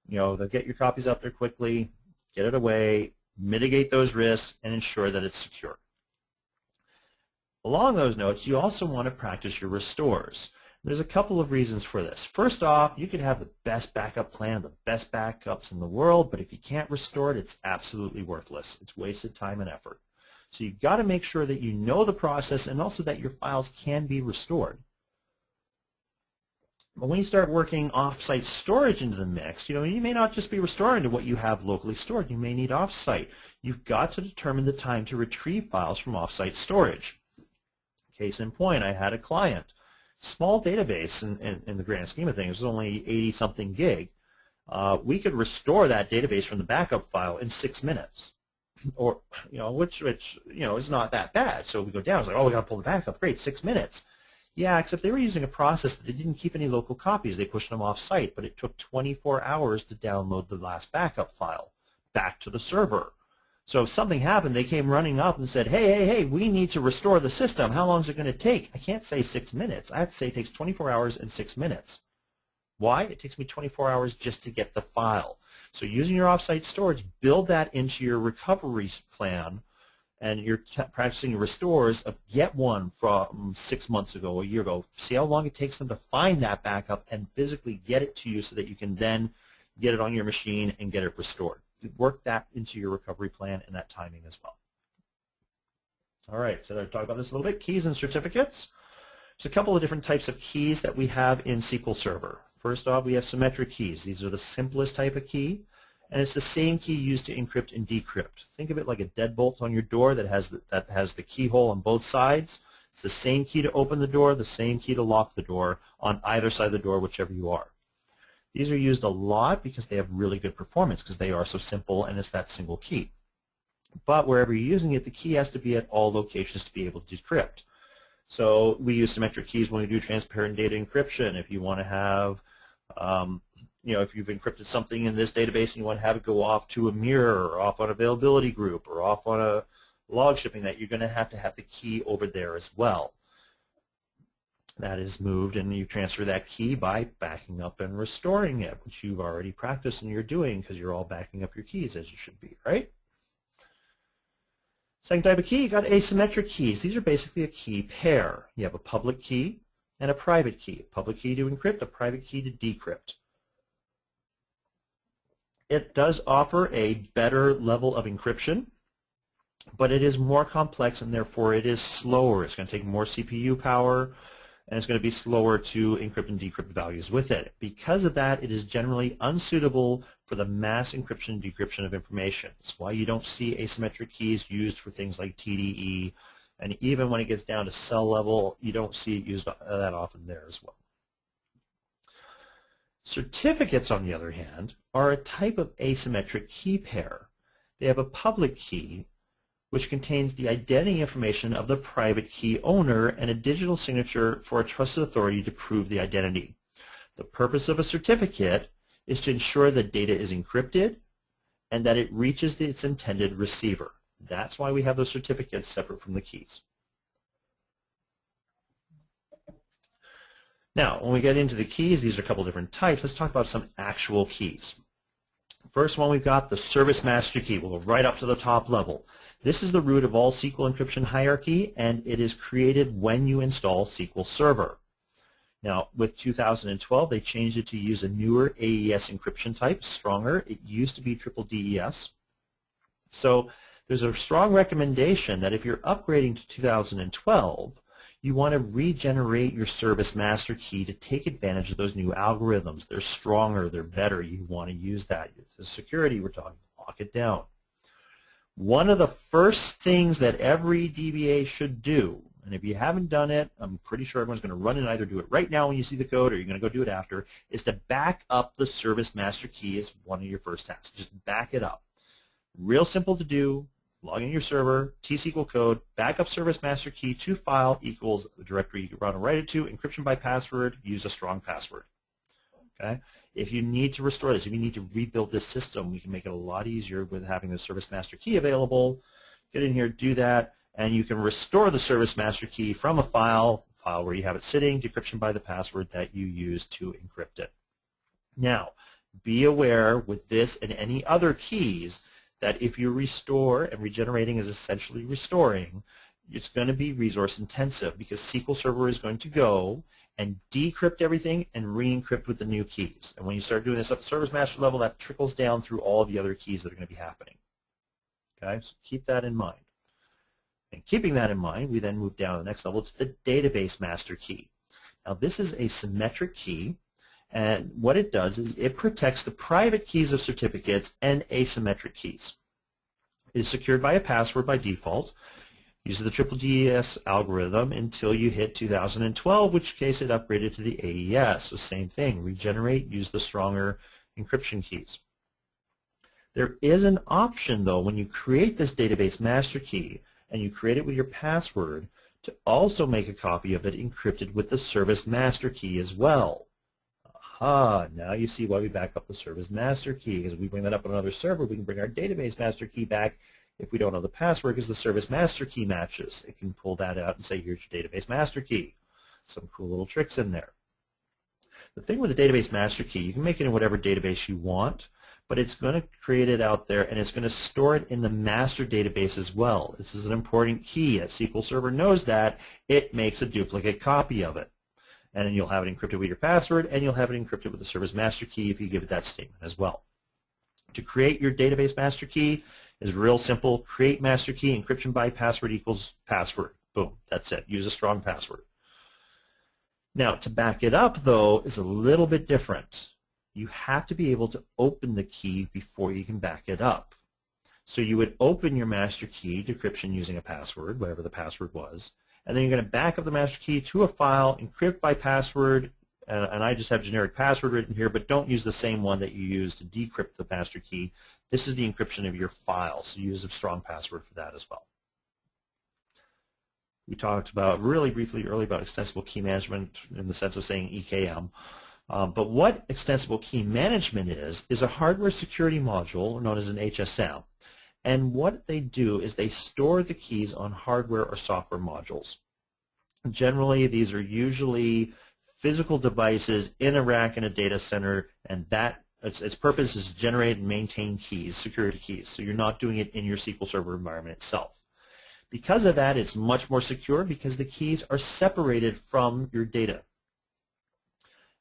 You know, they'll get your copies out there quickly, get it away, mitigate those risks, and ensure that it's secure. Along those notes, you also want to practice your restores. There's a couple of reasons for this. First off, you could have the best backup plan, the best backups in the world, but if you can't restore it, it's absolutely worthless. It's wasted time and effort. So you've got to make sure that you know the process and also that your files can be restored. But when you start working off-site storage into the mix, you know, you may not just be restoring to what you have locally stored. You may need off-site. You've got to determine the time to retrieve files from off-site storage. Case in point, I had a client. Small database in the grand scheme of things. It was only 80-something gig. we could restore that database from the backup file in 6 minutes, or which is not that bad. So we go down. It's like, oh, we got to pull the backup. Great, 6 minutes. Yeah, except they were using a process that they didn't keep any local copies. They pushed them off-site, but it took 24 hours to download the last backup file back to the server. So if something happened, they came running up and said, hey, we need to restore the system. How long is it going to take? I can't say 6 minutes. I have to say it takes 24 hours and 6 minutes. Why? It takes me 24 hours just to get the file. So using your off-site storage, build that into your recovery plan, and you're practicing restores of get one from 6 months ago, a year ago. See how long it takes them to find that backup and physically get it to you so that you can then get it on your machine and get it restored. Work that into your recovery plan and that timing as well. All right, so I'll talk about this a little bit. Keys and certificates. There's a couple of different types of keys that we have in SQL Server. First off, we have symmetric keys. These are the simplest type of key, and it's the same key used to encrypt and decrypt. Think of it like a deadbolt on your door that has the keyhole on both sides. It's the same key to open the door, the same key to lock the door on either side of the door, whichever you are. These are used a lot because they have really good performance because they are so simple and it's that single key. But wherever you're using it, the key has to be at all locations to be able to decrypt. So we use symmetric keys when we do transparent data encryption. If you want to have, if you've encrypted something in this database and you want to have it go off to a mirror or off on availability group or off on a log shipping, that you're going to have the key over there as well. That is moved, and you transfer that key by backing up and restoring it, which you've already practiced and you're doing because you're all backing up your keys as you should be, right? Second type of key, you got asymmetric keys. These are basically a key pair. You have a public key and a private key. A public key to encrypt, a private key to decrypt. It does offer a better level of encryption, but it is more complex and therefore it is slower. It's going to take more CPU power, and it's going to be slower to encrypt and decrypt values with it. Because of that, it is generally unsuitable for the mass encryption and decryption of information. That's why you don't see asymmetric keys used for things like TDE, and even when it gets down to cell level, you don't see it used that often there as well. Certificates, on the other hand, are a type of asymmetric key pair. They have a public key, which contains the identity information of the private key owner and a digital signature for a trusted authority to prove the identity. The purpose of a certificate is to ensure that data is encrypted and that it reaches its intended receiver. That's why we have those certificates separate from the keys. Now, when we get into the keys, these are a couple different types. Let's talk about some actual keys. First one, we've got the service master key. We'll go right up to the top level. This is the root of all SQL encryption hierarchy, and it is created when you install SQL Server. Now, with 2012, they changed it to use a newer AES encryption type, stronger. It used to be triple DES. So there's a strong recommendation that if you're upgrading to 2012, you want to regenerate your service master key to take advantage of those new algorithms. They're stronger, they're better. You want to use that. It's security we're talking, lock it down. One of the first things that every DBA should do, and if you haven't done it, I'm pretty sure everyone's going to run and either do it right now when you see the code or you're going to go do it after, is to back up the service master key as one of your first tasks. Just back it up. Real simple to do. Log in your server, T-SQL code, backup service master key to file equals the directory you want to write it to, encryption by password, use a strong password. Okay? If you need to restore this, if you need to rebuild this system, we can make it a lot easier with having the service master key available. Get in here, do that, and you can restore the service master key from a file where you have it sitting, decryption by the password that you use to encrypt it. Now, be aware with this and any other keys that if you restore, and regenerating is essentially restoring, it's going to be resource intensive because SQL Server is going to go and decrypt everything and re-encrypt with the new keys. And when you start doing this at the service master level, that trickles down through all the other keys that are going to be happening. Okay, so keep that in mind. And keeping that in mind, we then move down to the next level to the database master key. Now this is a symmetric key, and what it does is it protects the private keys of certificates and asymmetric keys. It is secured by a password by default. Uses the triple DES algorithm until you hit 2012, which case it upgraded to the AES. So same thing, regenerate, use the stronger encryption keys. There is an option, though, when you create this database master key and you create it with your password, to also make a copy of it encrypted with the service master key as well. Aha, now you see why we back up the service master key, because if we bring that up on another server, we can bring our database master key back if we don't know the password, because the service master key matches. It can pull that out and say, here's your database master key. Some cool little tricks in there. The thing with the database master key, you can make it in whatever database you want, but it's going to create it out there, and it's going to store it in the master database as well. This is an important key. A SQL Server knows that. It makes a duplicate copy of it. And then you'll have it encrypted with your password, and you'll have it encrypted with the service master key if you give it that statement as well. To create your database master key is real simple. Create master key, encryption by password equals password. Boom, that's it. Use a strong password. Now, to back it up, though, is a little bit different. You have to be able to open the key before you can back it up. So you would open your master key decryption using a password, whatever the password was, and then you're going to back up the master key to a file, encrypt by password, and I just have generic password written here, but don't use the same one that you use to decrypt the master key. This is the encryption of your file, so use a strong password for that as well. We talked about really briefly earlier about extensible key management in the sense of saying EKM. But what extensible key management is a hardware security module known as an HSM. And what they do is they store the keys on hardware or software modules. Generally, these are usually physical devices in a rack in a data center, and that its purpose is to generate and maintain keys, security keys. So you're not doing it in your SQL Server environment itself. Because of that, it's much more secure because the keys are separated from your data.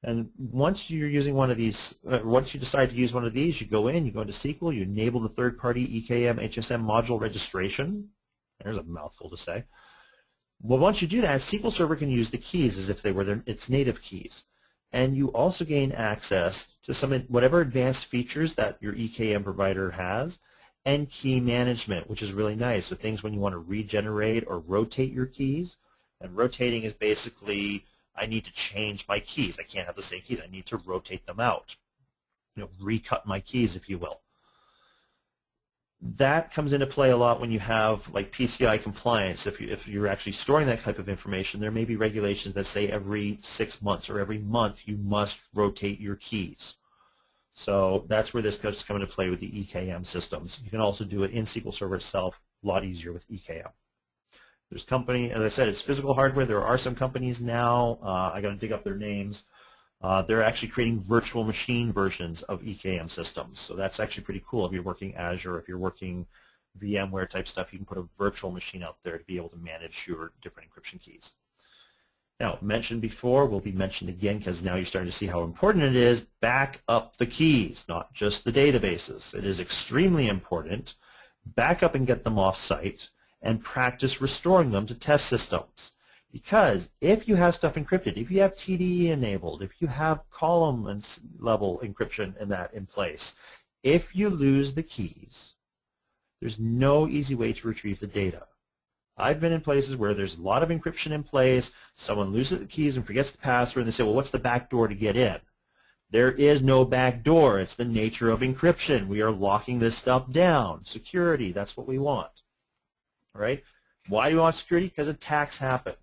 And once you're using one of these, once you decide to use one of these, you go into SQL, you enable the third-party EKM HSM module registration. There's a mouthful to say. Well, once you do that, SQL Server can use the keys as if they were its native keys. And you also gain access to whatever advanced features that your EKM provider has, and key management, which is really nice. So things when you want to regenerate or rotate your keys. And rotating is basically, I need to change my keys. I can't have the same keys. I need to rotate them out. Recut my keys, if you will. That comes into play a lot when you have like PCI compliance. If you're actually storing that type of information, there may be regulations that say every 6 months or every month you must rotate your keys. So that's where this does come into play with the EKM systems. You can also do it in SQL Server itself, a lot easier with EKM. There's as I said, it's physical hardware. There are some companies now, I got to dig up their names, they're actually creating virtual machine versions of EKM systems. So that's actually pretty cool. If you're working Azure, if you're working VMware type stuff, you can put a virtual machine out there to be able to manage your different encryption keys. Now, mentioned before, will be mentioned again because now you're starting to see how important it is. Back up the keys, not just the databases. It is extremely important. Back up and get them off-site and practice restoring them to test systems. Because if you have stuff encrypted, if you have TDE enabled, if you have column and level encryption in place, if you lose the keys, there's no easy way to retrieve the data. I've been in places where there's a lot of encryption in place, someone loses the keys and forgets the password, and they say, well, what's the back door to get in? There is no back door. It's the nature of encryption. We are locking this stuff down. Security, that's what we want. All right? Why do we want security? Because attacks happen.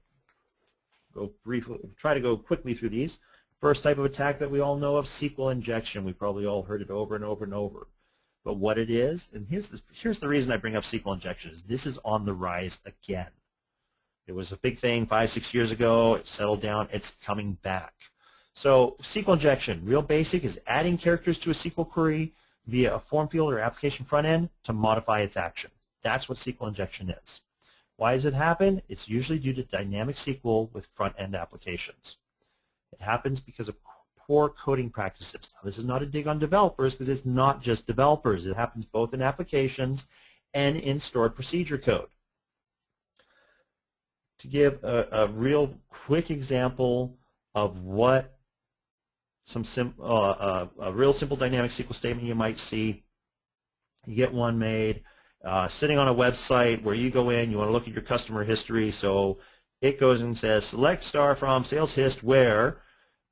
Try to go quickly through these. First type of attack that we all know of, SQL injection. We probably all heard it over and over and over. But what it is, and here's the reason I bring up SQL injection, is this is on the rise again. It was a big thing 5-6 years ago. It settled down. It's coming back. So SQL injection, real basic, is adding characters to a SQL query via a form field or application front end to modify its action. That's what SQL injection is. Why does it happen? It's usually due to dynamic SQL with front-end applications. It happens because of poor coding practices. Now, this is not a dig on developers because it's not just developers. It happens both in applications and in stored procedure code. To give a real quick example of what a real simple dynamic SQL statement you might see, you get one made sitting on a website where you go in, you want to look at your customer history, so it goes and says select star from sales hist where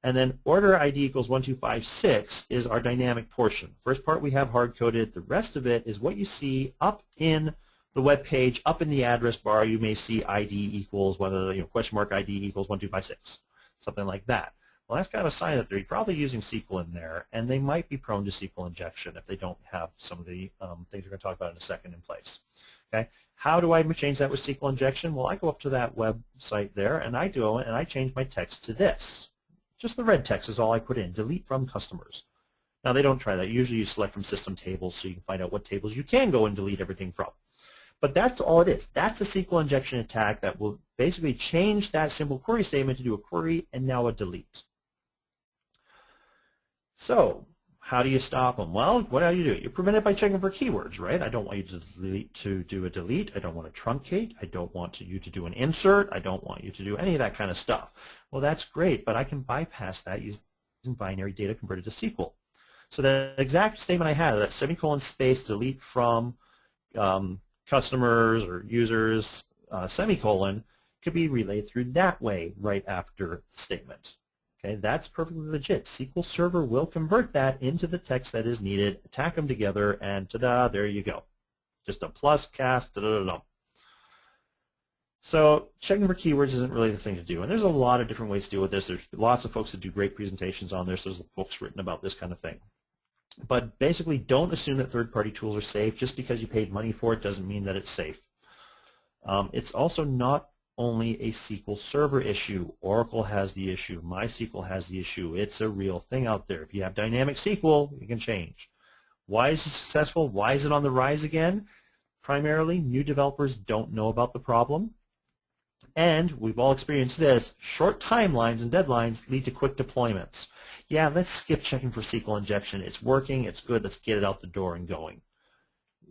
And then order ID equals 1256 is our dynamic portion. First part we have hard-coded. The rest of it is what you see up in the web page, up in the address bar. You may see ID equals question mark ID equals 1256, something like that. Well, that's kind of a sign that they're probably using SQL in there, and they might be prone to SQL injection if they don't have some of the things we're going to talk about in a second in place. Okay. How do I change that with SQL injection? Well, I go up to that website there, and I change my text to this. Just the red text is all I put in. Delete from customers. Now, they don't try that. Usually you select from system tables so you can find out what tables you can go and delete everything from. But that's all it is. That's a SQL injection attack that will basically change that simple query statement to do a query and now a delete. So how do you stop them? Well, what do? You prevent it by checking for keywords, right? I don't want you to do a delete. I don't want to truncate. I don't want you to do an insert. I don't want you to do any of that kind of stuff. Well, that's great, but I can bypass that using binary data converted to SQL. So the exact statement I had, that semicolon space delete from customers or users semicolon, could be relayed through that way right after the statement. Okay, that's perfectly legit. SQL Server will convert that into the text that is needed, attack them together, and ta-da, there you go. Just a plus cast, da-da-da-da. So checking for keywords isn't really the thing to do, and there's a lot of different ways to deal with this. There's lots of folks that do great presentations on this. There's books written about this kind of thing. But basically, don't assume that third-party tools are safe. Just because you paid money for it doesn't mean that it's safe. It's also not only a SQL Server issue. Oracle has the issue. MySQL has the issue. It's a real thing out there. If you have dynamic SQL, you can change. Why is it successful? Why is it on the rise again? Primarily, new developers don't know about the problem. And we've all experienced this. Short timelines and deadlines lead to quick deployments. Yeah, let's skip checking for SQL injection. It's working. It's good. Let's get it out the door and going.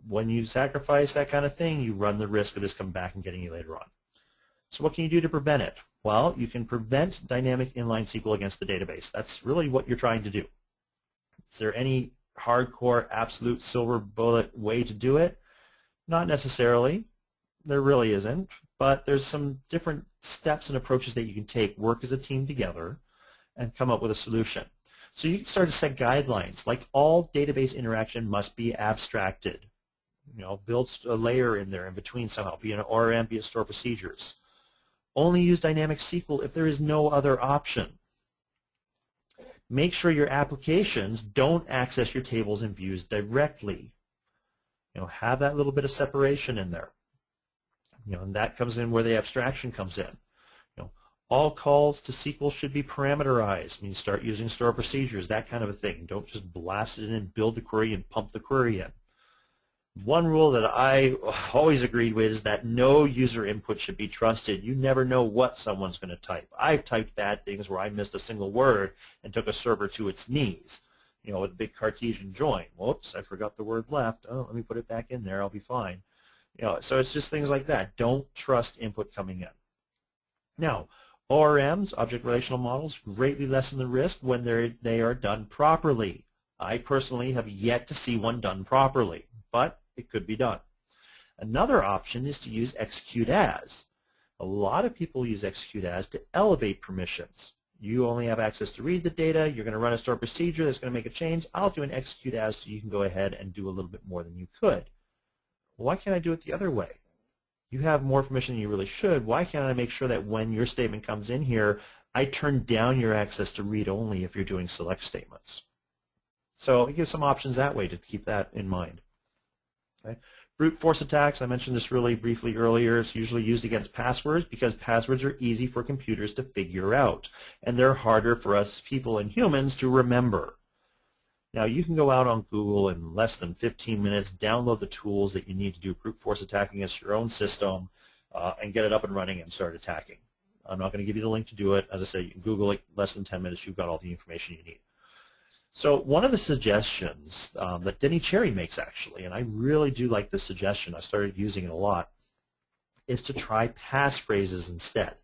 When you sacrifice that kind of thing, you run the risk of this coming back and getting you later on. So what can you do to prevent it? Well, you can prevent dynamic inline SQL against the database. That's really what you're trying to do. Is there any hardcore, absolute silver bullet way to do it? Not necessarily. There really isn't. But there's some different steps and approaches that you can take, work as a team together, and come up with a solution. So you can start to set guidelines, like all database interaction must be abstracted. Build a layer in there in between somehow, be an ORM, be it store procedures. Only use dynamic SQL if there is no other option. Make sure your applications don't access your tables and views directly. Have that little bit of separation in there. And that comes in where the abstraction comes in. All calls to SQL should be parameterized. Start using store procedures, that kind of a thing. Don't just blast it in and build the query and pump the query in. One rule that I always agreed with is that no user input should be trusted. You never know what someone's going to type. I've typed bad things where I missed a single word and took a server to its knees. With a big Cartesian join. Whoops, I forgot the word left. Oh, let me put it back in there. I'll be fine. So it's just things like that. Don't trust input coming in. Now, ORMs, object relational models, greatly lessen the risk when they are done properly. I personally have yet to see one done properly, but it could be done. Another option is to use execute as. A lot of people use execute as to elevate permissions. You only have access to read the data. You're going to run a store procedure that's going to make a change. I'll do an execute as so you can go ahead and do a little bit more than you could. Why can't I do it the other way? You have more permission than you really should. Why can't I make sure that when your statement comes in here, I turn down your access to read only if you're doing select statements? So I give some options that way to keep that in mind. Okay. Brute force attacks, I mentioned this really briefly earlier. It's usually used against passwords because passwords are easy for computers to figure out, and they're harder for us people and humans to remember. Now, you can go out on Google in less than 15 minutes, download the tools that you need to do brute force attack against your own system, and get it up and running and start attacking. I'm not going to give you the link to do it. As I say, you can Google it, less than 10 minutes, you've got all the information you need. So one of the suggestions that Denny Cherry makes, actually, and I really do like this suggestion, I started using it a lot, is to try passphrases instead.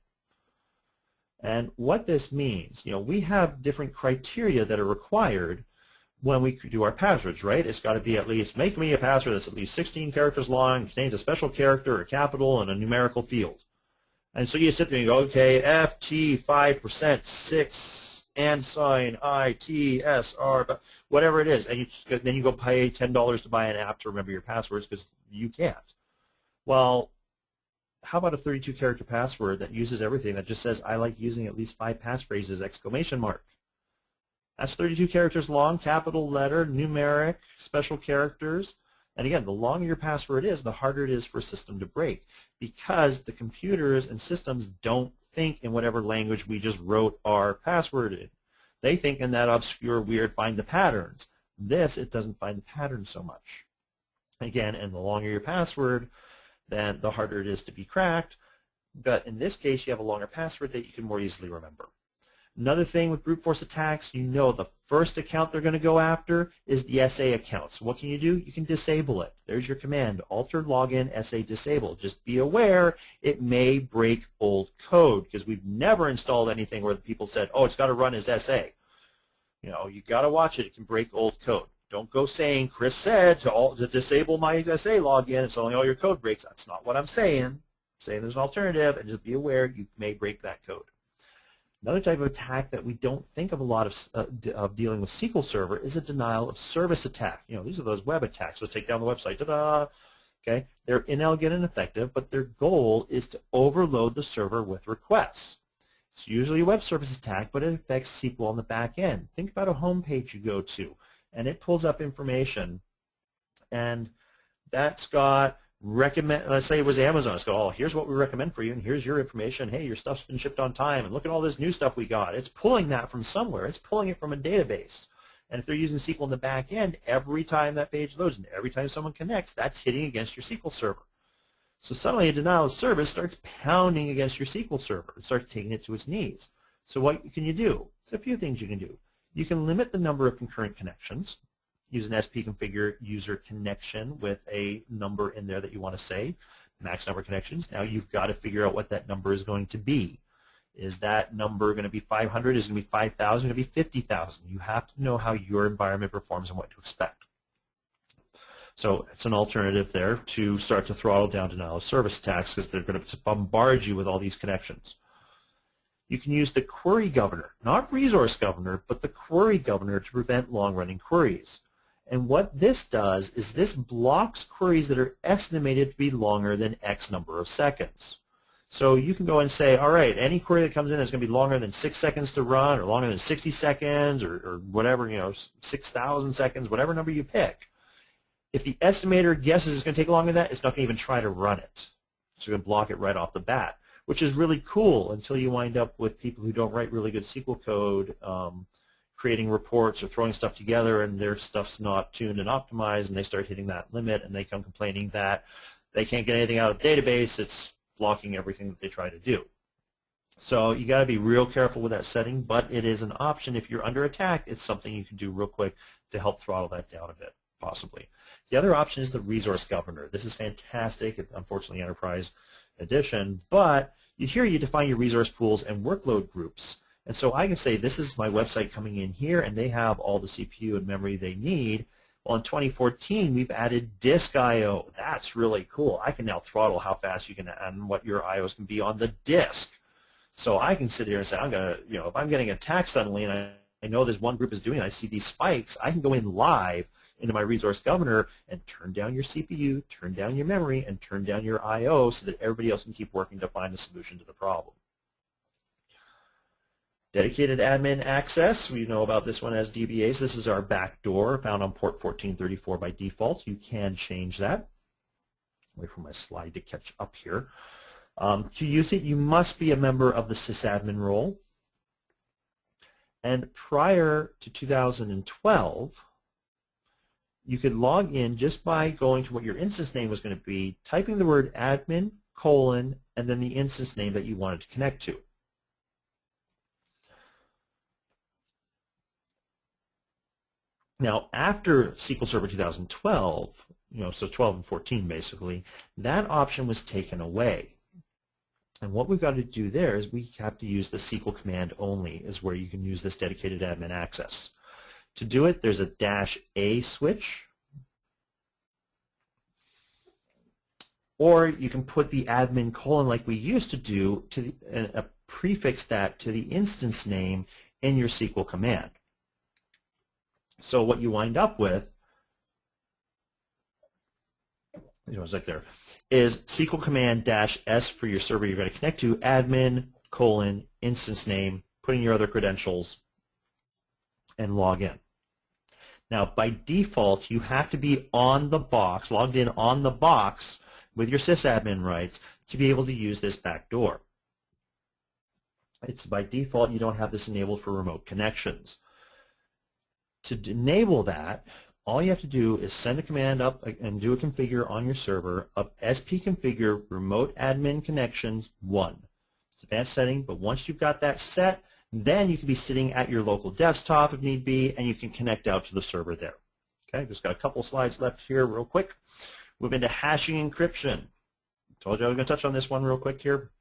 And what this means, we have different criteria that are required when we do our passwords, right? It's got to be at least, make me a password that's at least 16 characters long, contains a special character, a capital, and a numerical field. And so you sit there and you go, okay, FT 5%, 6, and sign ITSR, whatever it is, and then you go pay $10 to buy an app to remember your passwords because you can't. Well, how about a 32-character password that uses everything, that just says, I like using at least 5 passphrases, exclamation mark. That's 32 characters long, capital letter, numeric, special characters. And again, the longer your password is, the harder it is for a system to break, because the computers and systems don't think in whatever language we just wrote our password in. They think in that obscure, weird, find the patterns. This, it doesn't find the patterns so much. Again, and the longer your password, then the harder it is to be cracked. But in this case, you have a longer password that you can more easily remember. Another thing with brute force attacks, you know the first account they're going to go after is the SA account. So what can you do? You can disable it. There's your command, alter login SA disable. Just be aware it may break old code, because we've never installed anything where people said, oh, it's got to run as SA. You know, you got to watch it. It can break old code. Don't go saying, Chris said to disable my SA login, it's only all your code breaks. That's not what I'm saying. I'm saying there's an alternative, and just be aware you may break that code. Another type of attack that we don't think of a lot of dealing with SQL Server is a denial of service attack. You know, these are those web attacks. Let's take down the website. Ta-da! Okay, they're inelegant and effective, but their goal is to overload the server with requests. It's usually a web service attack, but it affects SQL on the back end. Think about a home page you go to, and it pulls up information, and that's got let's say it was Amazon. It's got, oh, here's what we recommend for you, and here's your information. Hey, your stuff's been shipped on time, and look at all this new stuff we got. It's pulling that from somewhere. It's pulling it from a database. And if they're using SQL in the back end, every time that page loads and every time someone connects, that's hitting against your SQL server. So suddenly a denial of service starts pounding against your SQL server. It starts taking it to its knees. So what can you do? There's a few things you can do. You can limit the number of concurrent connections. Use an SP-configure user connection with a number in there that you want to say, max number of connections. Now you've got to figure out what that number is going to be. Is that number going to be 500? Is it going to be 5,000? Is it going to be 50,000? You have to know how your environment performs and what to expect. So it's an alternative there to start to throttle down denial of service attacks, because they're going to bombard you with all these connections. You can use the query governor, not resource governor, but the query governor to prevent long-running queries. And what this does is this blocks queries that are estimated to be longer than X number of seconds. So you can go and say, all right, any query that comes in that's going to be longer than 6 seconds to run, or longer than 60 seconds, or whatever, you know, 6,000 seconds, whatever number you pick. If the estimator guesses it's going to take longer than that, it's not going to even try to run it. So you're going to block it right off the bat, which is really cool until you wind up with people who don't write really good SQL code, creating reports or throwing stuff together, and their stuff's not tuned and optimized, and they start hitting that limit, and they come complaining that they can't get anything out of the database. It's blocking everything that they try to do. So you got to be real careful with that setting, but it is an option. If you're under attack, it's something you can do real quick to help throttle that down a bit, possibly. The other option is the resource governor. This is fantastic. It's unfortunately Enterprise Edition, but here you define your resource pools and workload groups. And so I can say, this is my website coming in here, and they have all the CPU and memory they need. Well, in 2014, we've added disk I/O. That's really cool. I can now throttle how fast you can and what your I/Os can be on the disk. So I can sit here and say, I'm going to, you know, if I'm getting attacked suddenly, and I know this one group is doing it, I see these spikes, I can go in live into my resource governor and turn down your CPU, turn down your memory, and turn down your I/O so that everybody else can keep working to find a solution to the problem. Dedicated admin access, we know about this one as DBAs. This is our backdoor found on port 1434 by default. You can change that. Wait for my slide to catch up here. To use it, you must be a member of the sysadmin role. And prior to 2012, you could log in just by going to what your instance name was going to be, typing the word admin, colon, and then the instance name that you wanted to connect to. Now, after SQL Server 2012, you know, so 12 and 14 basically, that option was taken away. And what we've got to do there is we have to use the SQL command only is where you can use this dedicated admin access. To do it, there's a -A switch, or you can put the admin colon like we used to do to prefix that to the instance name in your SQL command. So what you wind up with, it's like there, is SQL command -s for your server you're going to connect to, admin, instance name, put in your other credentials, and log in. Now, by default, you have to be on the box, logged in on the box with your sysadmin rights to be able to use this backdoor. It's by default, you don't have this enabled for remote connections. To enable that, all you have to do is send the command up and do a configure on your server of spconfigure remote admin connections 1. It's an advanced setting, but once you've got that set, then you can be sitting at your local desktop if need be, and you can connect out to the server there. Okay, just got a couple slides left here real quick. Move into hashing encryption. Told you I was going to touch on this one real quick here.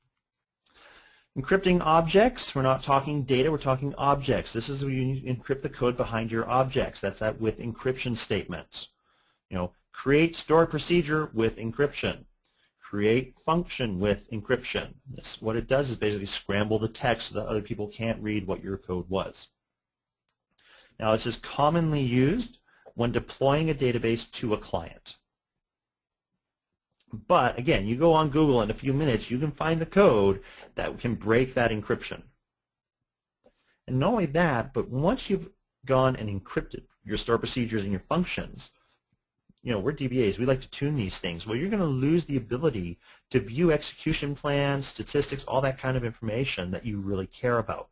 Encrypting objects, we're not talking data, we're talking objects. This is where you encrypt the code behind your objects. That's that with encryption statements. You know, create stored procedure with encryption. Create function with encryption. This, what it does is basically scramble the text so that other people can't read what your code was. Now, this is commonly used when deploying a database to a client. But again, you go on Google in a few minutes, you can find the code that can break that encryption. And not only that, but once you've gone and encrypted your stored procedures and your functions, you know, we're DBAs, we like to tune these things. Well, you're going to lose the ability to view execution plans, statistics, all that kind of information that you really care about.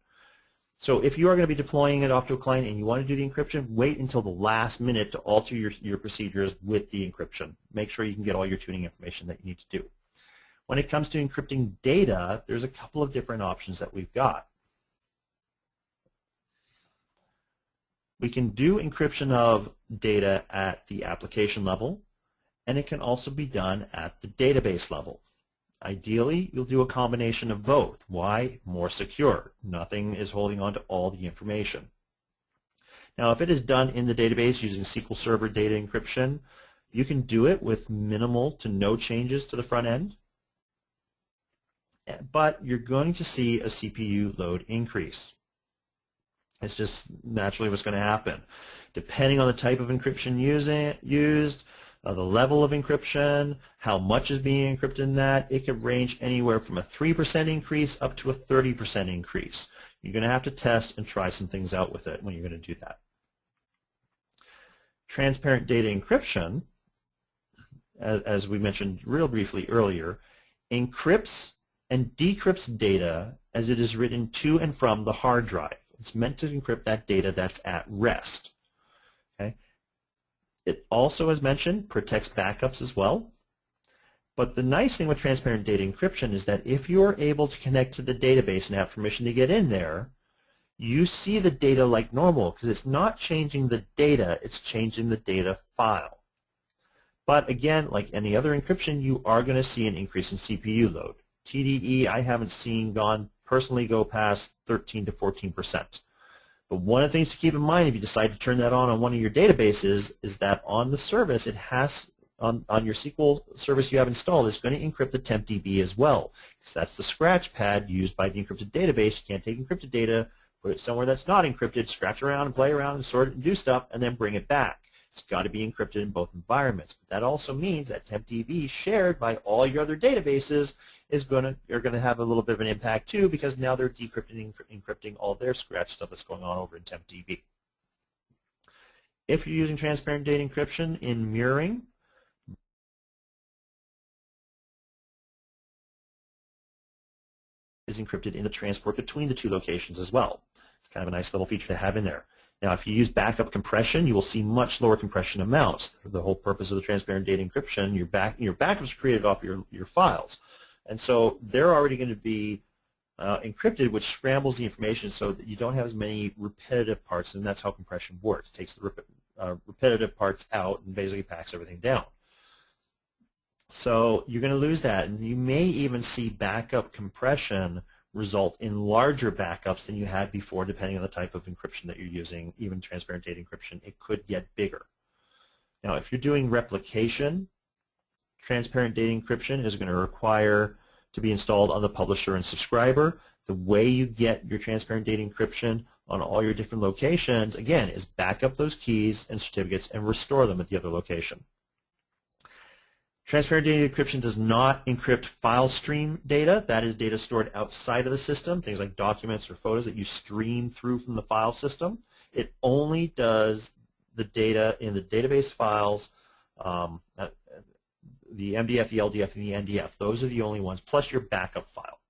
So if you are going to be deploying it off to a client and you want to do the encryption, wait until the last minute to alter your procedures with the encryption. Make sure you can get all your tuning information that you need to do. When it comes to encrypting data, there's a couple of different options that we've got. We can do encryption of data at the application level, and it can also be done at the database level. Ideally, you'll do a combination of both. Why? More secure. Nothing is holding on to all the information. Now, if it is done in the database using SQL Server data encryption, you can do it with minimal to no changes to the front end, but you're going to see a CPU load increase. It's just naturally what's going to happen. Depending on the type of encryption used, the level of encryption, how much is being encrypted in that, it could range anywhere from a 3% increase up to a 30% increase. You're going to have to test and try some things out with it when you're going to do that. Transparent data encryption, as we mentioned real briefly earlier, encrypts and decrypts data as it is written to and from the hard drive. It's meant to encrypt that data that's at rest. Okay? It also, as mentioned, protects backups as well. But the nice thing with transparent data encryption is that if you're able to connect to the database and have permission to get in there, you see the data like normal because it's not changing the data, it's changing the data file. But again, like any other encryption, you are going to see an increase in CPU load. TDE, I haven't seen personally go past 13 to 14%. But one of the things to keep in mind if you decide to turn that on one of your databases is that on the service, it has, on your SQL service you have installed, it's going to encrypt the temp DB as well. Because that's the scratch pad used by the encrypted database. You can't take encrypted data, put it somewhere that's not encrypted, scratch around and play around and sort it and do stuff, and then bring it back. It's got to be encrypted in both environments. But that also means that temp DB shared by all your other databases are going to have a little bit of an impact too, because now they're decrypting, encrypting all their scratch stuff that's going on over in temp DB. If you're using transparent data encryption in mirroring, is encrypted in the transport between the two locations as well. It's kind of a nice little feature to have in there. Now, if you use backup compression, you will see much lower compression amounts. The whole purpose of the transparent data encryption, your backups are created off your files. And so they're already going to be encrypted, which scrambles the information so that you don't have as many repetitive parts, and that's how compression works. It takes the repetitive parts out and basically packs everything down. So you're going to lose that, and you may even see backup compression result in larger backups than you had before, depending on the type of encryption that you're using. Even transparent data encryption, it could get bigger. Now, if you're doing replication, transparent data encryption is going to require to be installed on the publisher and subscriber. The way you get your transparent data encryption on all your different locations, again, is back up those keys and certificates and restore them at the other location. Transparent data encryption does not encrypt file stream data. That is data stored outside of the system, things like documents or photos that you stream through from the file system. It only does the data in the database files, the MDF, the LDF, and the NDF. Those are the only ones, plus your backup file.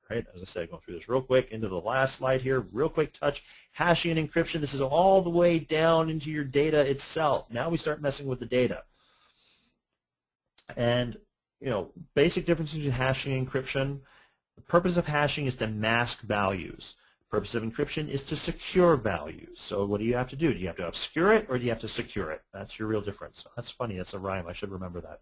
Right? As I said, going through this real quick into the last slide here, real quick touch, hashing and encryption. This is all the way down into your data itself. Now we start messing with the data. And, you know, basic differences between hashing and encryption. The purpose of hashing is to mask values. The purpose of encryption is to secure values. So what do you have to do? Do you have to obscure it or do you have to secure it? That's your real difference. That's funny. That's a rhyme. I should remember that.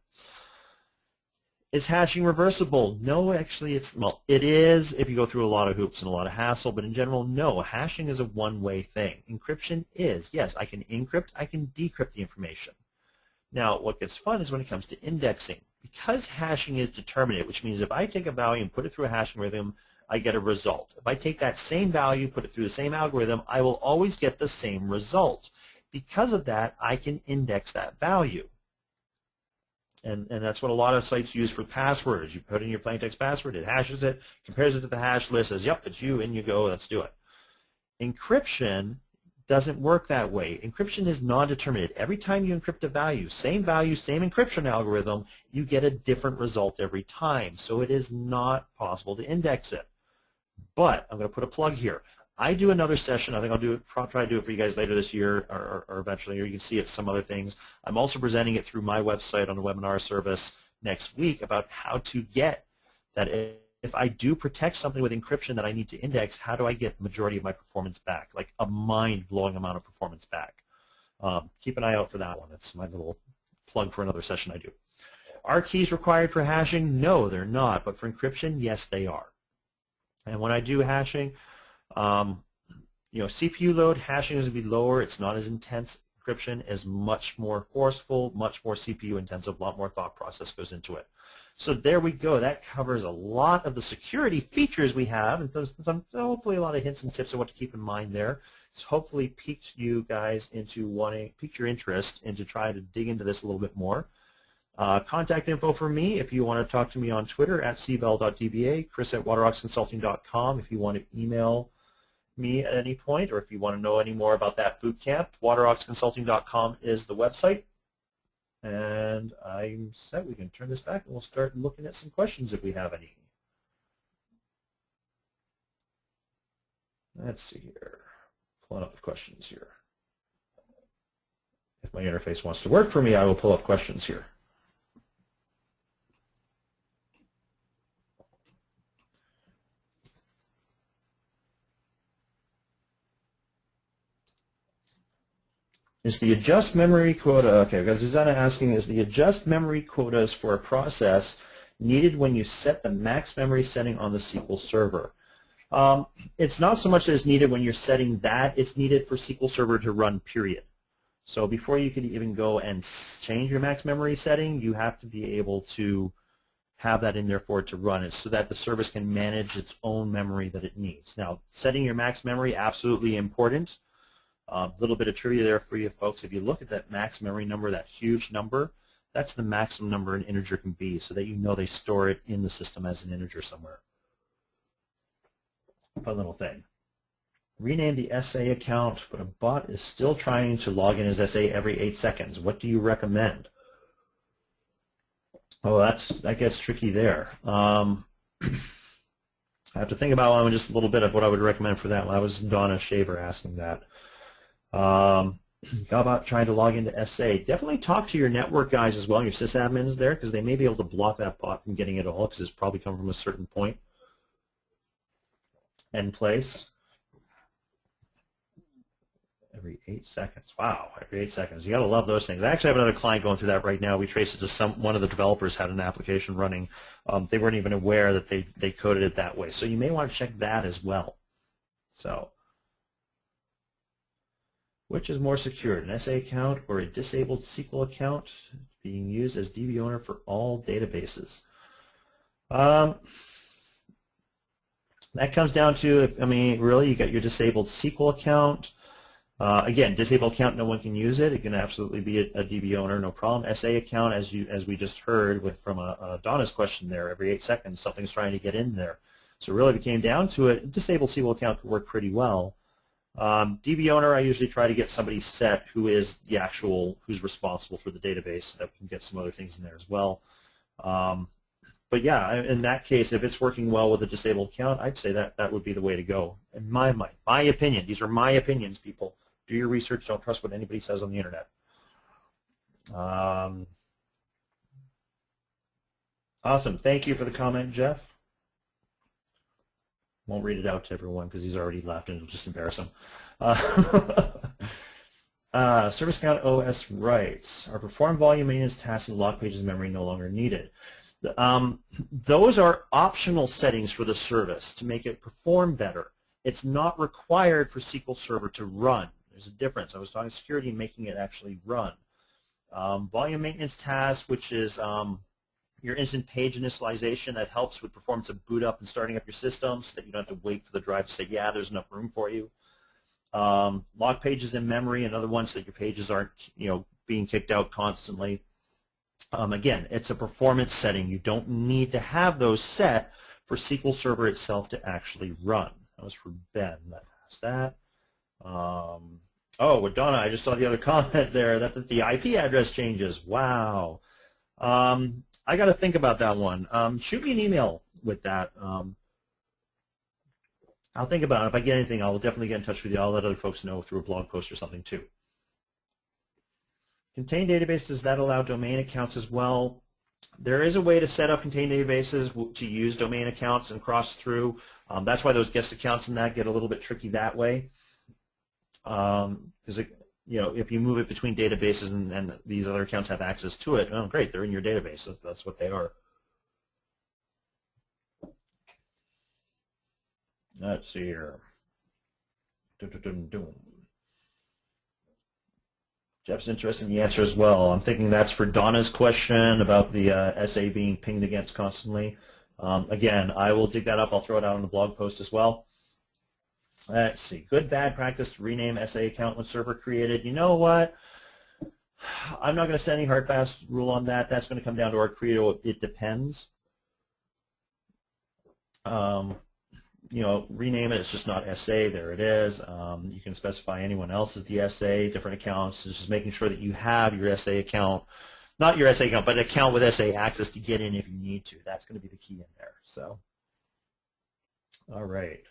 Is hashing reversible? No, actually, it is if you go through a lot of hoops and a lot of hassle, but in general, no. Hashing is a one-way thing. Encryption is, yes, I can encrypt, I can decrypt the information. Now, what gets fun is when it comes to indexing. Because hashing is determinate, which means if I take a value and put it through a hashing algorithm, I get a result. If I take that same value, put it through the same algorithm, I will always get the same result. Because of that, I can index that value. And that's what a lot of sites use for passwords. You put in your plaintext password, it hashes it, compares it to the hash list, says, yep, it's you, in you go, let's do it. Encryption doesn't work that way. Encryption is non-determinate. Every time you encrypt a value, same encryption algorithm, you get a different result every time. So it is not possible to index it. But I'm going to put a plug here. I do another session. I think I'll try to do it for you guys later this year or eventually, or you can see it some other things. I'm also presenting it through my website on a webinar service next week about how to get that. If I do protect something with encryption that I need to index, how do I get the majority of my performance back, like a mind-blowing amount of performance back? Keep an eye out for that one. It's my little plug for another session I do. Are keys required for hashing? No, they're not. But for encryption, yes, they are. And when I do hashing, you know, CPU load, hashing is going to be lower. It's not as intense. Encryption is much more forceful, much more CPU intensive, a lot more thought process goes into it. So there we go. That covers a lot of the security features we have, and there's hopefully a lot of hints and tips on what to keep in mind there. It's hopefully piqued you guys into piqued your interest into trying to dig into this a little bit more. Contact info for me if you want to talk to me on Twitter at cbell.dba, chris@waterrocksconsulting.com if you want to email me at any point, or if you want to know any more about that boot camp, waterrocksconsulting.com is the website. And I'm set. We can turn this back and we'll start looking at some questions if we have any. Let's see here. Pulling up the questions here. If my interface wants to work for me, I will pull up questions here. Is the adjust memory quota, okay, we've got Susanna asking, is the adjust memory quotas for a process needed when you set the max memory setting on the SQL Server? It's not so much that it's needed when you're setting that, it's needed for SQL Server to run, period. So before you can even go and change your max memory setting, you have to be able to have that in there for it to run. It's so that the service can manage its own memory that it needs. Now, setting your max memory, absolutely important. A little bit of trivia there for you folks. If you look at that max memory number, that huge number, that's the maximum number an integer can be, so that you know they store it in the system as an integer somewhere. Fun little thing. Rename the SA account, but a bot is still trying to log in as SA every 8 seconds. What do you recommend? Oh, that gets tricky there. I have to think about just a little bit of what I would recommend for that. That was Donna Shaver asking that. How about trying to log into SA? Definitely talk to your network guys as well, your sysadmins there, because they may be able to block that bot from getting it all, because it's probably come from a certain point and place. Every 8 seconds. Wow, every 8 seconds. You got to love those things. I actually have another client going through that right now. We traced it to one of the developers had an application running. They weren't even aware that they coded it that way. So you may want to check that as well. So, which is more secure, an SA account or a disabled SQL account being used as DB owner for all databases? That comes down to, I mean, really, you got your disabled SQL account. Again, disabled account, no one can use it. It can absolutely be a DB owner, no problem. SA account, as we just heard from Donna's question there, every 8 seconds something's trying to get in there. So really, if it came down to it, disabled SQL account could work pretty well. DB owner, I usually try to get somebody set who is the actual, who's responsible for the database, so that we can get some other things in there as well. But yeah, in that case, if it's working well with a disabled account, I'd say that would be the way to go. In my mind, my opinion. These are my opinions, people. Do your research. Don't trust what anybody says on the internet. Awesome. Thank you for the comment, Jeff. Won't read it out to everyone because he's already left and it'll just embarrass him. Service account OS rights are perform volume maintenance tasks and log pages in memory no longer needed. Those are optional settings for the service to make it perform better. It's not required for SQL Server to run. There's a difference. I was talking security and making it actually run. Volume maintenance task, which is your instant page initialization, that helps with performance of boot up and starting up your system so that you don't have to wait for the drive to say, yeah, there's enough room for you. Log pages in memory, another one, so that your pages aren't being kicked out constantly. Again, it's a performance setting. You don't need to have those set for SQL Server itself to actually run. That was for Ben that asked that. Oh, with Donna, I just saw the other comment there that the IP address changes. Wow. I got to think about that one. Shoot me an email with that. I'll think about it. If I get anything, I'll definitely get in touch with you. I'll let other folks know through a blog post or something too. Contained databases, does that allow domain accounts as well? There is a way to set up contained databases to use domain accounts and cross through. That's why those guest accounts and that get a little bit tricky that way. Because if you move it between databases and these other accounts have access to it, oh great, they're in your database. That's what they are. Let's see here. Jeff's interested in the answer as well. I'm thinking that's for Donna's question about the SA being pinged against constantly. Again, I will dig that up. I'll throw it out on the blog post as well. Let's see. Good, bad practice to rename SA account when server created. You know what? I'm not going to set any hard, fast rule on that. That's going to come down to our credo. It depends. Rename it. It's just not SA. There it is. You can specify anyone else as the SA, different accounts. It's just making sure that you have your SA account, not your SA account, but an account with SA access to get in if you need to. That's going to be the key in there. So, all right.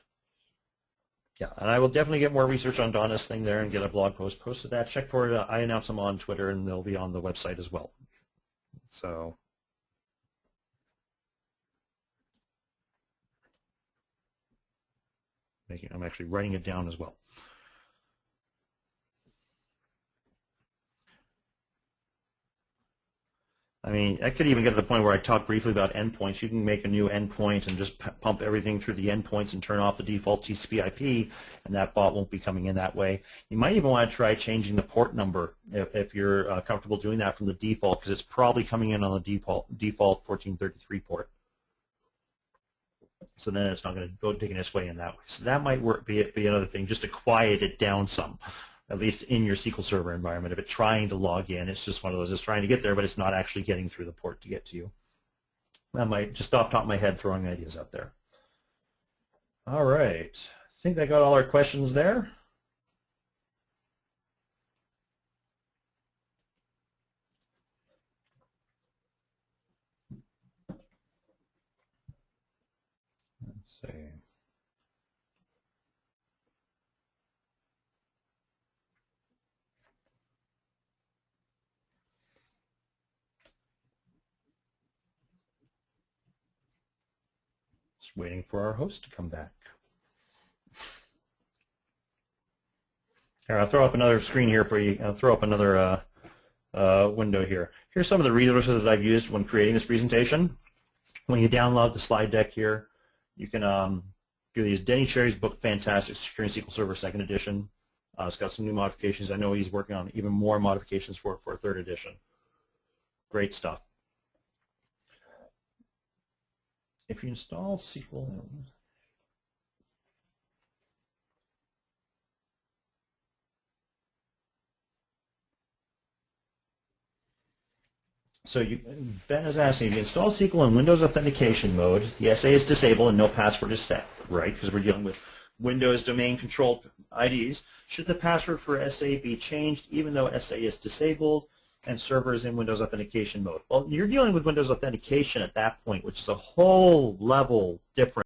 Yeah, and I will definitely get more research on Donna's thing there and get a blog post posted that. Check for it. I announce them on Twitter, and they'll be on the website as well. So. I'm actually writing it down as well. I mean, I could even get to the point where I talk briefly about endpoints. You can make a new endpoint and just pump everything through the endpoints and turn off the default TCP/IP, and that bot won't be coming in that way. You might even want to try changing the port number if you're comfortable doing that from the default, because it's probably coming in on the default 1433 port. So then it's not going to go digging its way in that way. So that might be another thing, just to quiet it down some, at least in your SQL Server environment. If it's trying to log in, it's just one of those. It's trying to get there, but it's not actually getting through the port to get to you. That might, just off the top of my head, throwing ideas out there. All right. I think I got all our questions there. Let's see. Just waiting for our host to come back. Here, I'll throw up another screen here for you. I'll throw up another window here. Here's some of the resources that I've used when creating this presentation. When you download the slide deck here, you can do these. Denny Cherry's book, fantastic, Securing SQL Server 2nd edition. It's got some new modifications. I know he's working on even more modifications for 3rd edition. Great stuff. If you install SQL, So Ben is asking, if you install SQL in Windows authentication mode, the SA is disabled and no password is set, right? Because we're dealing with Windows domain control IDs. Should the password for SA be changed even though SA is disabled and server is in Windows authentication mode? Well, you're dealing with Windows authentication at that point, which is a whole level different.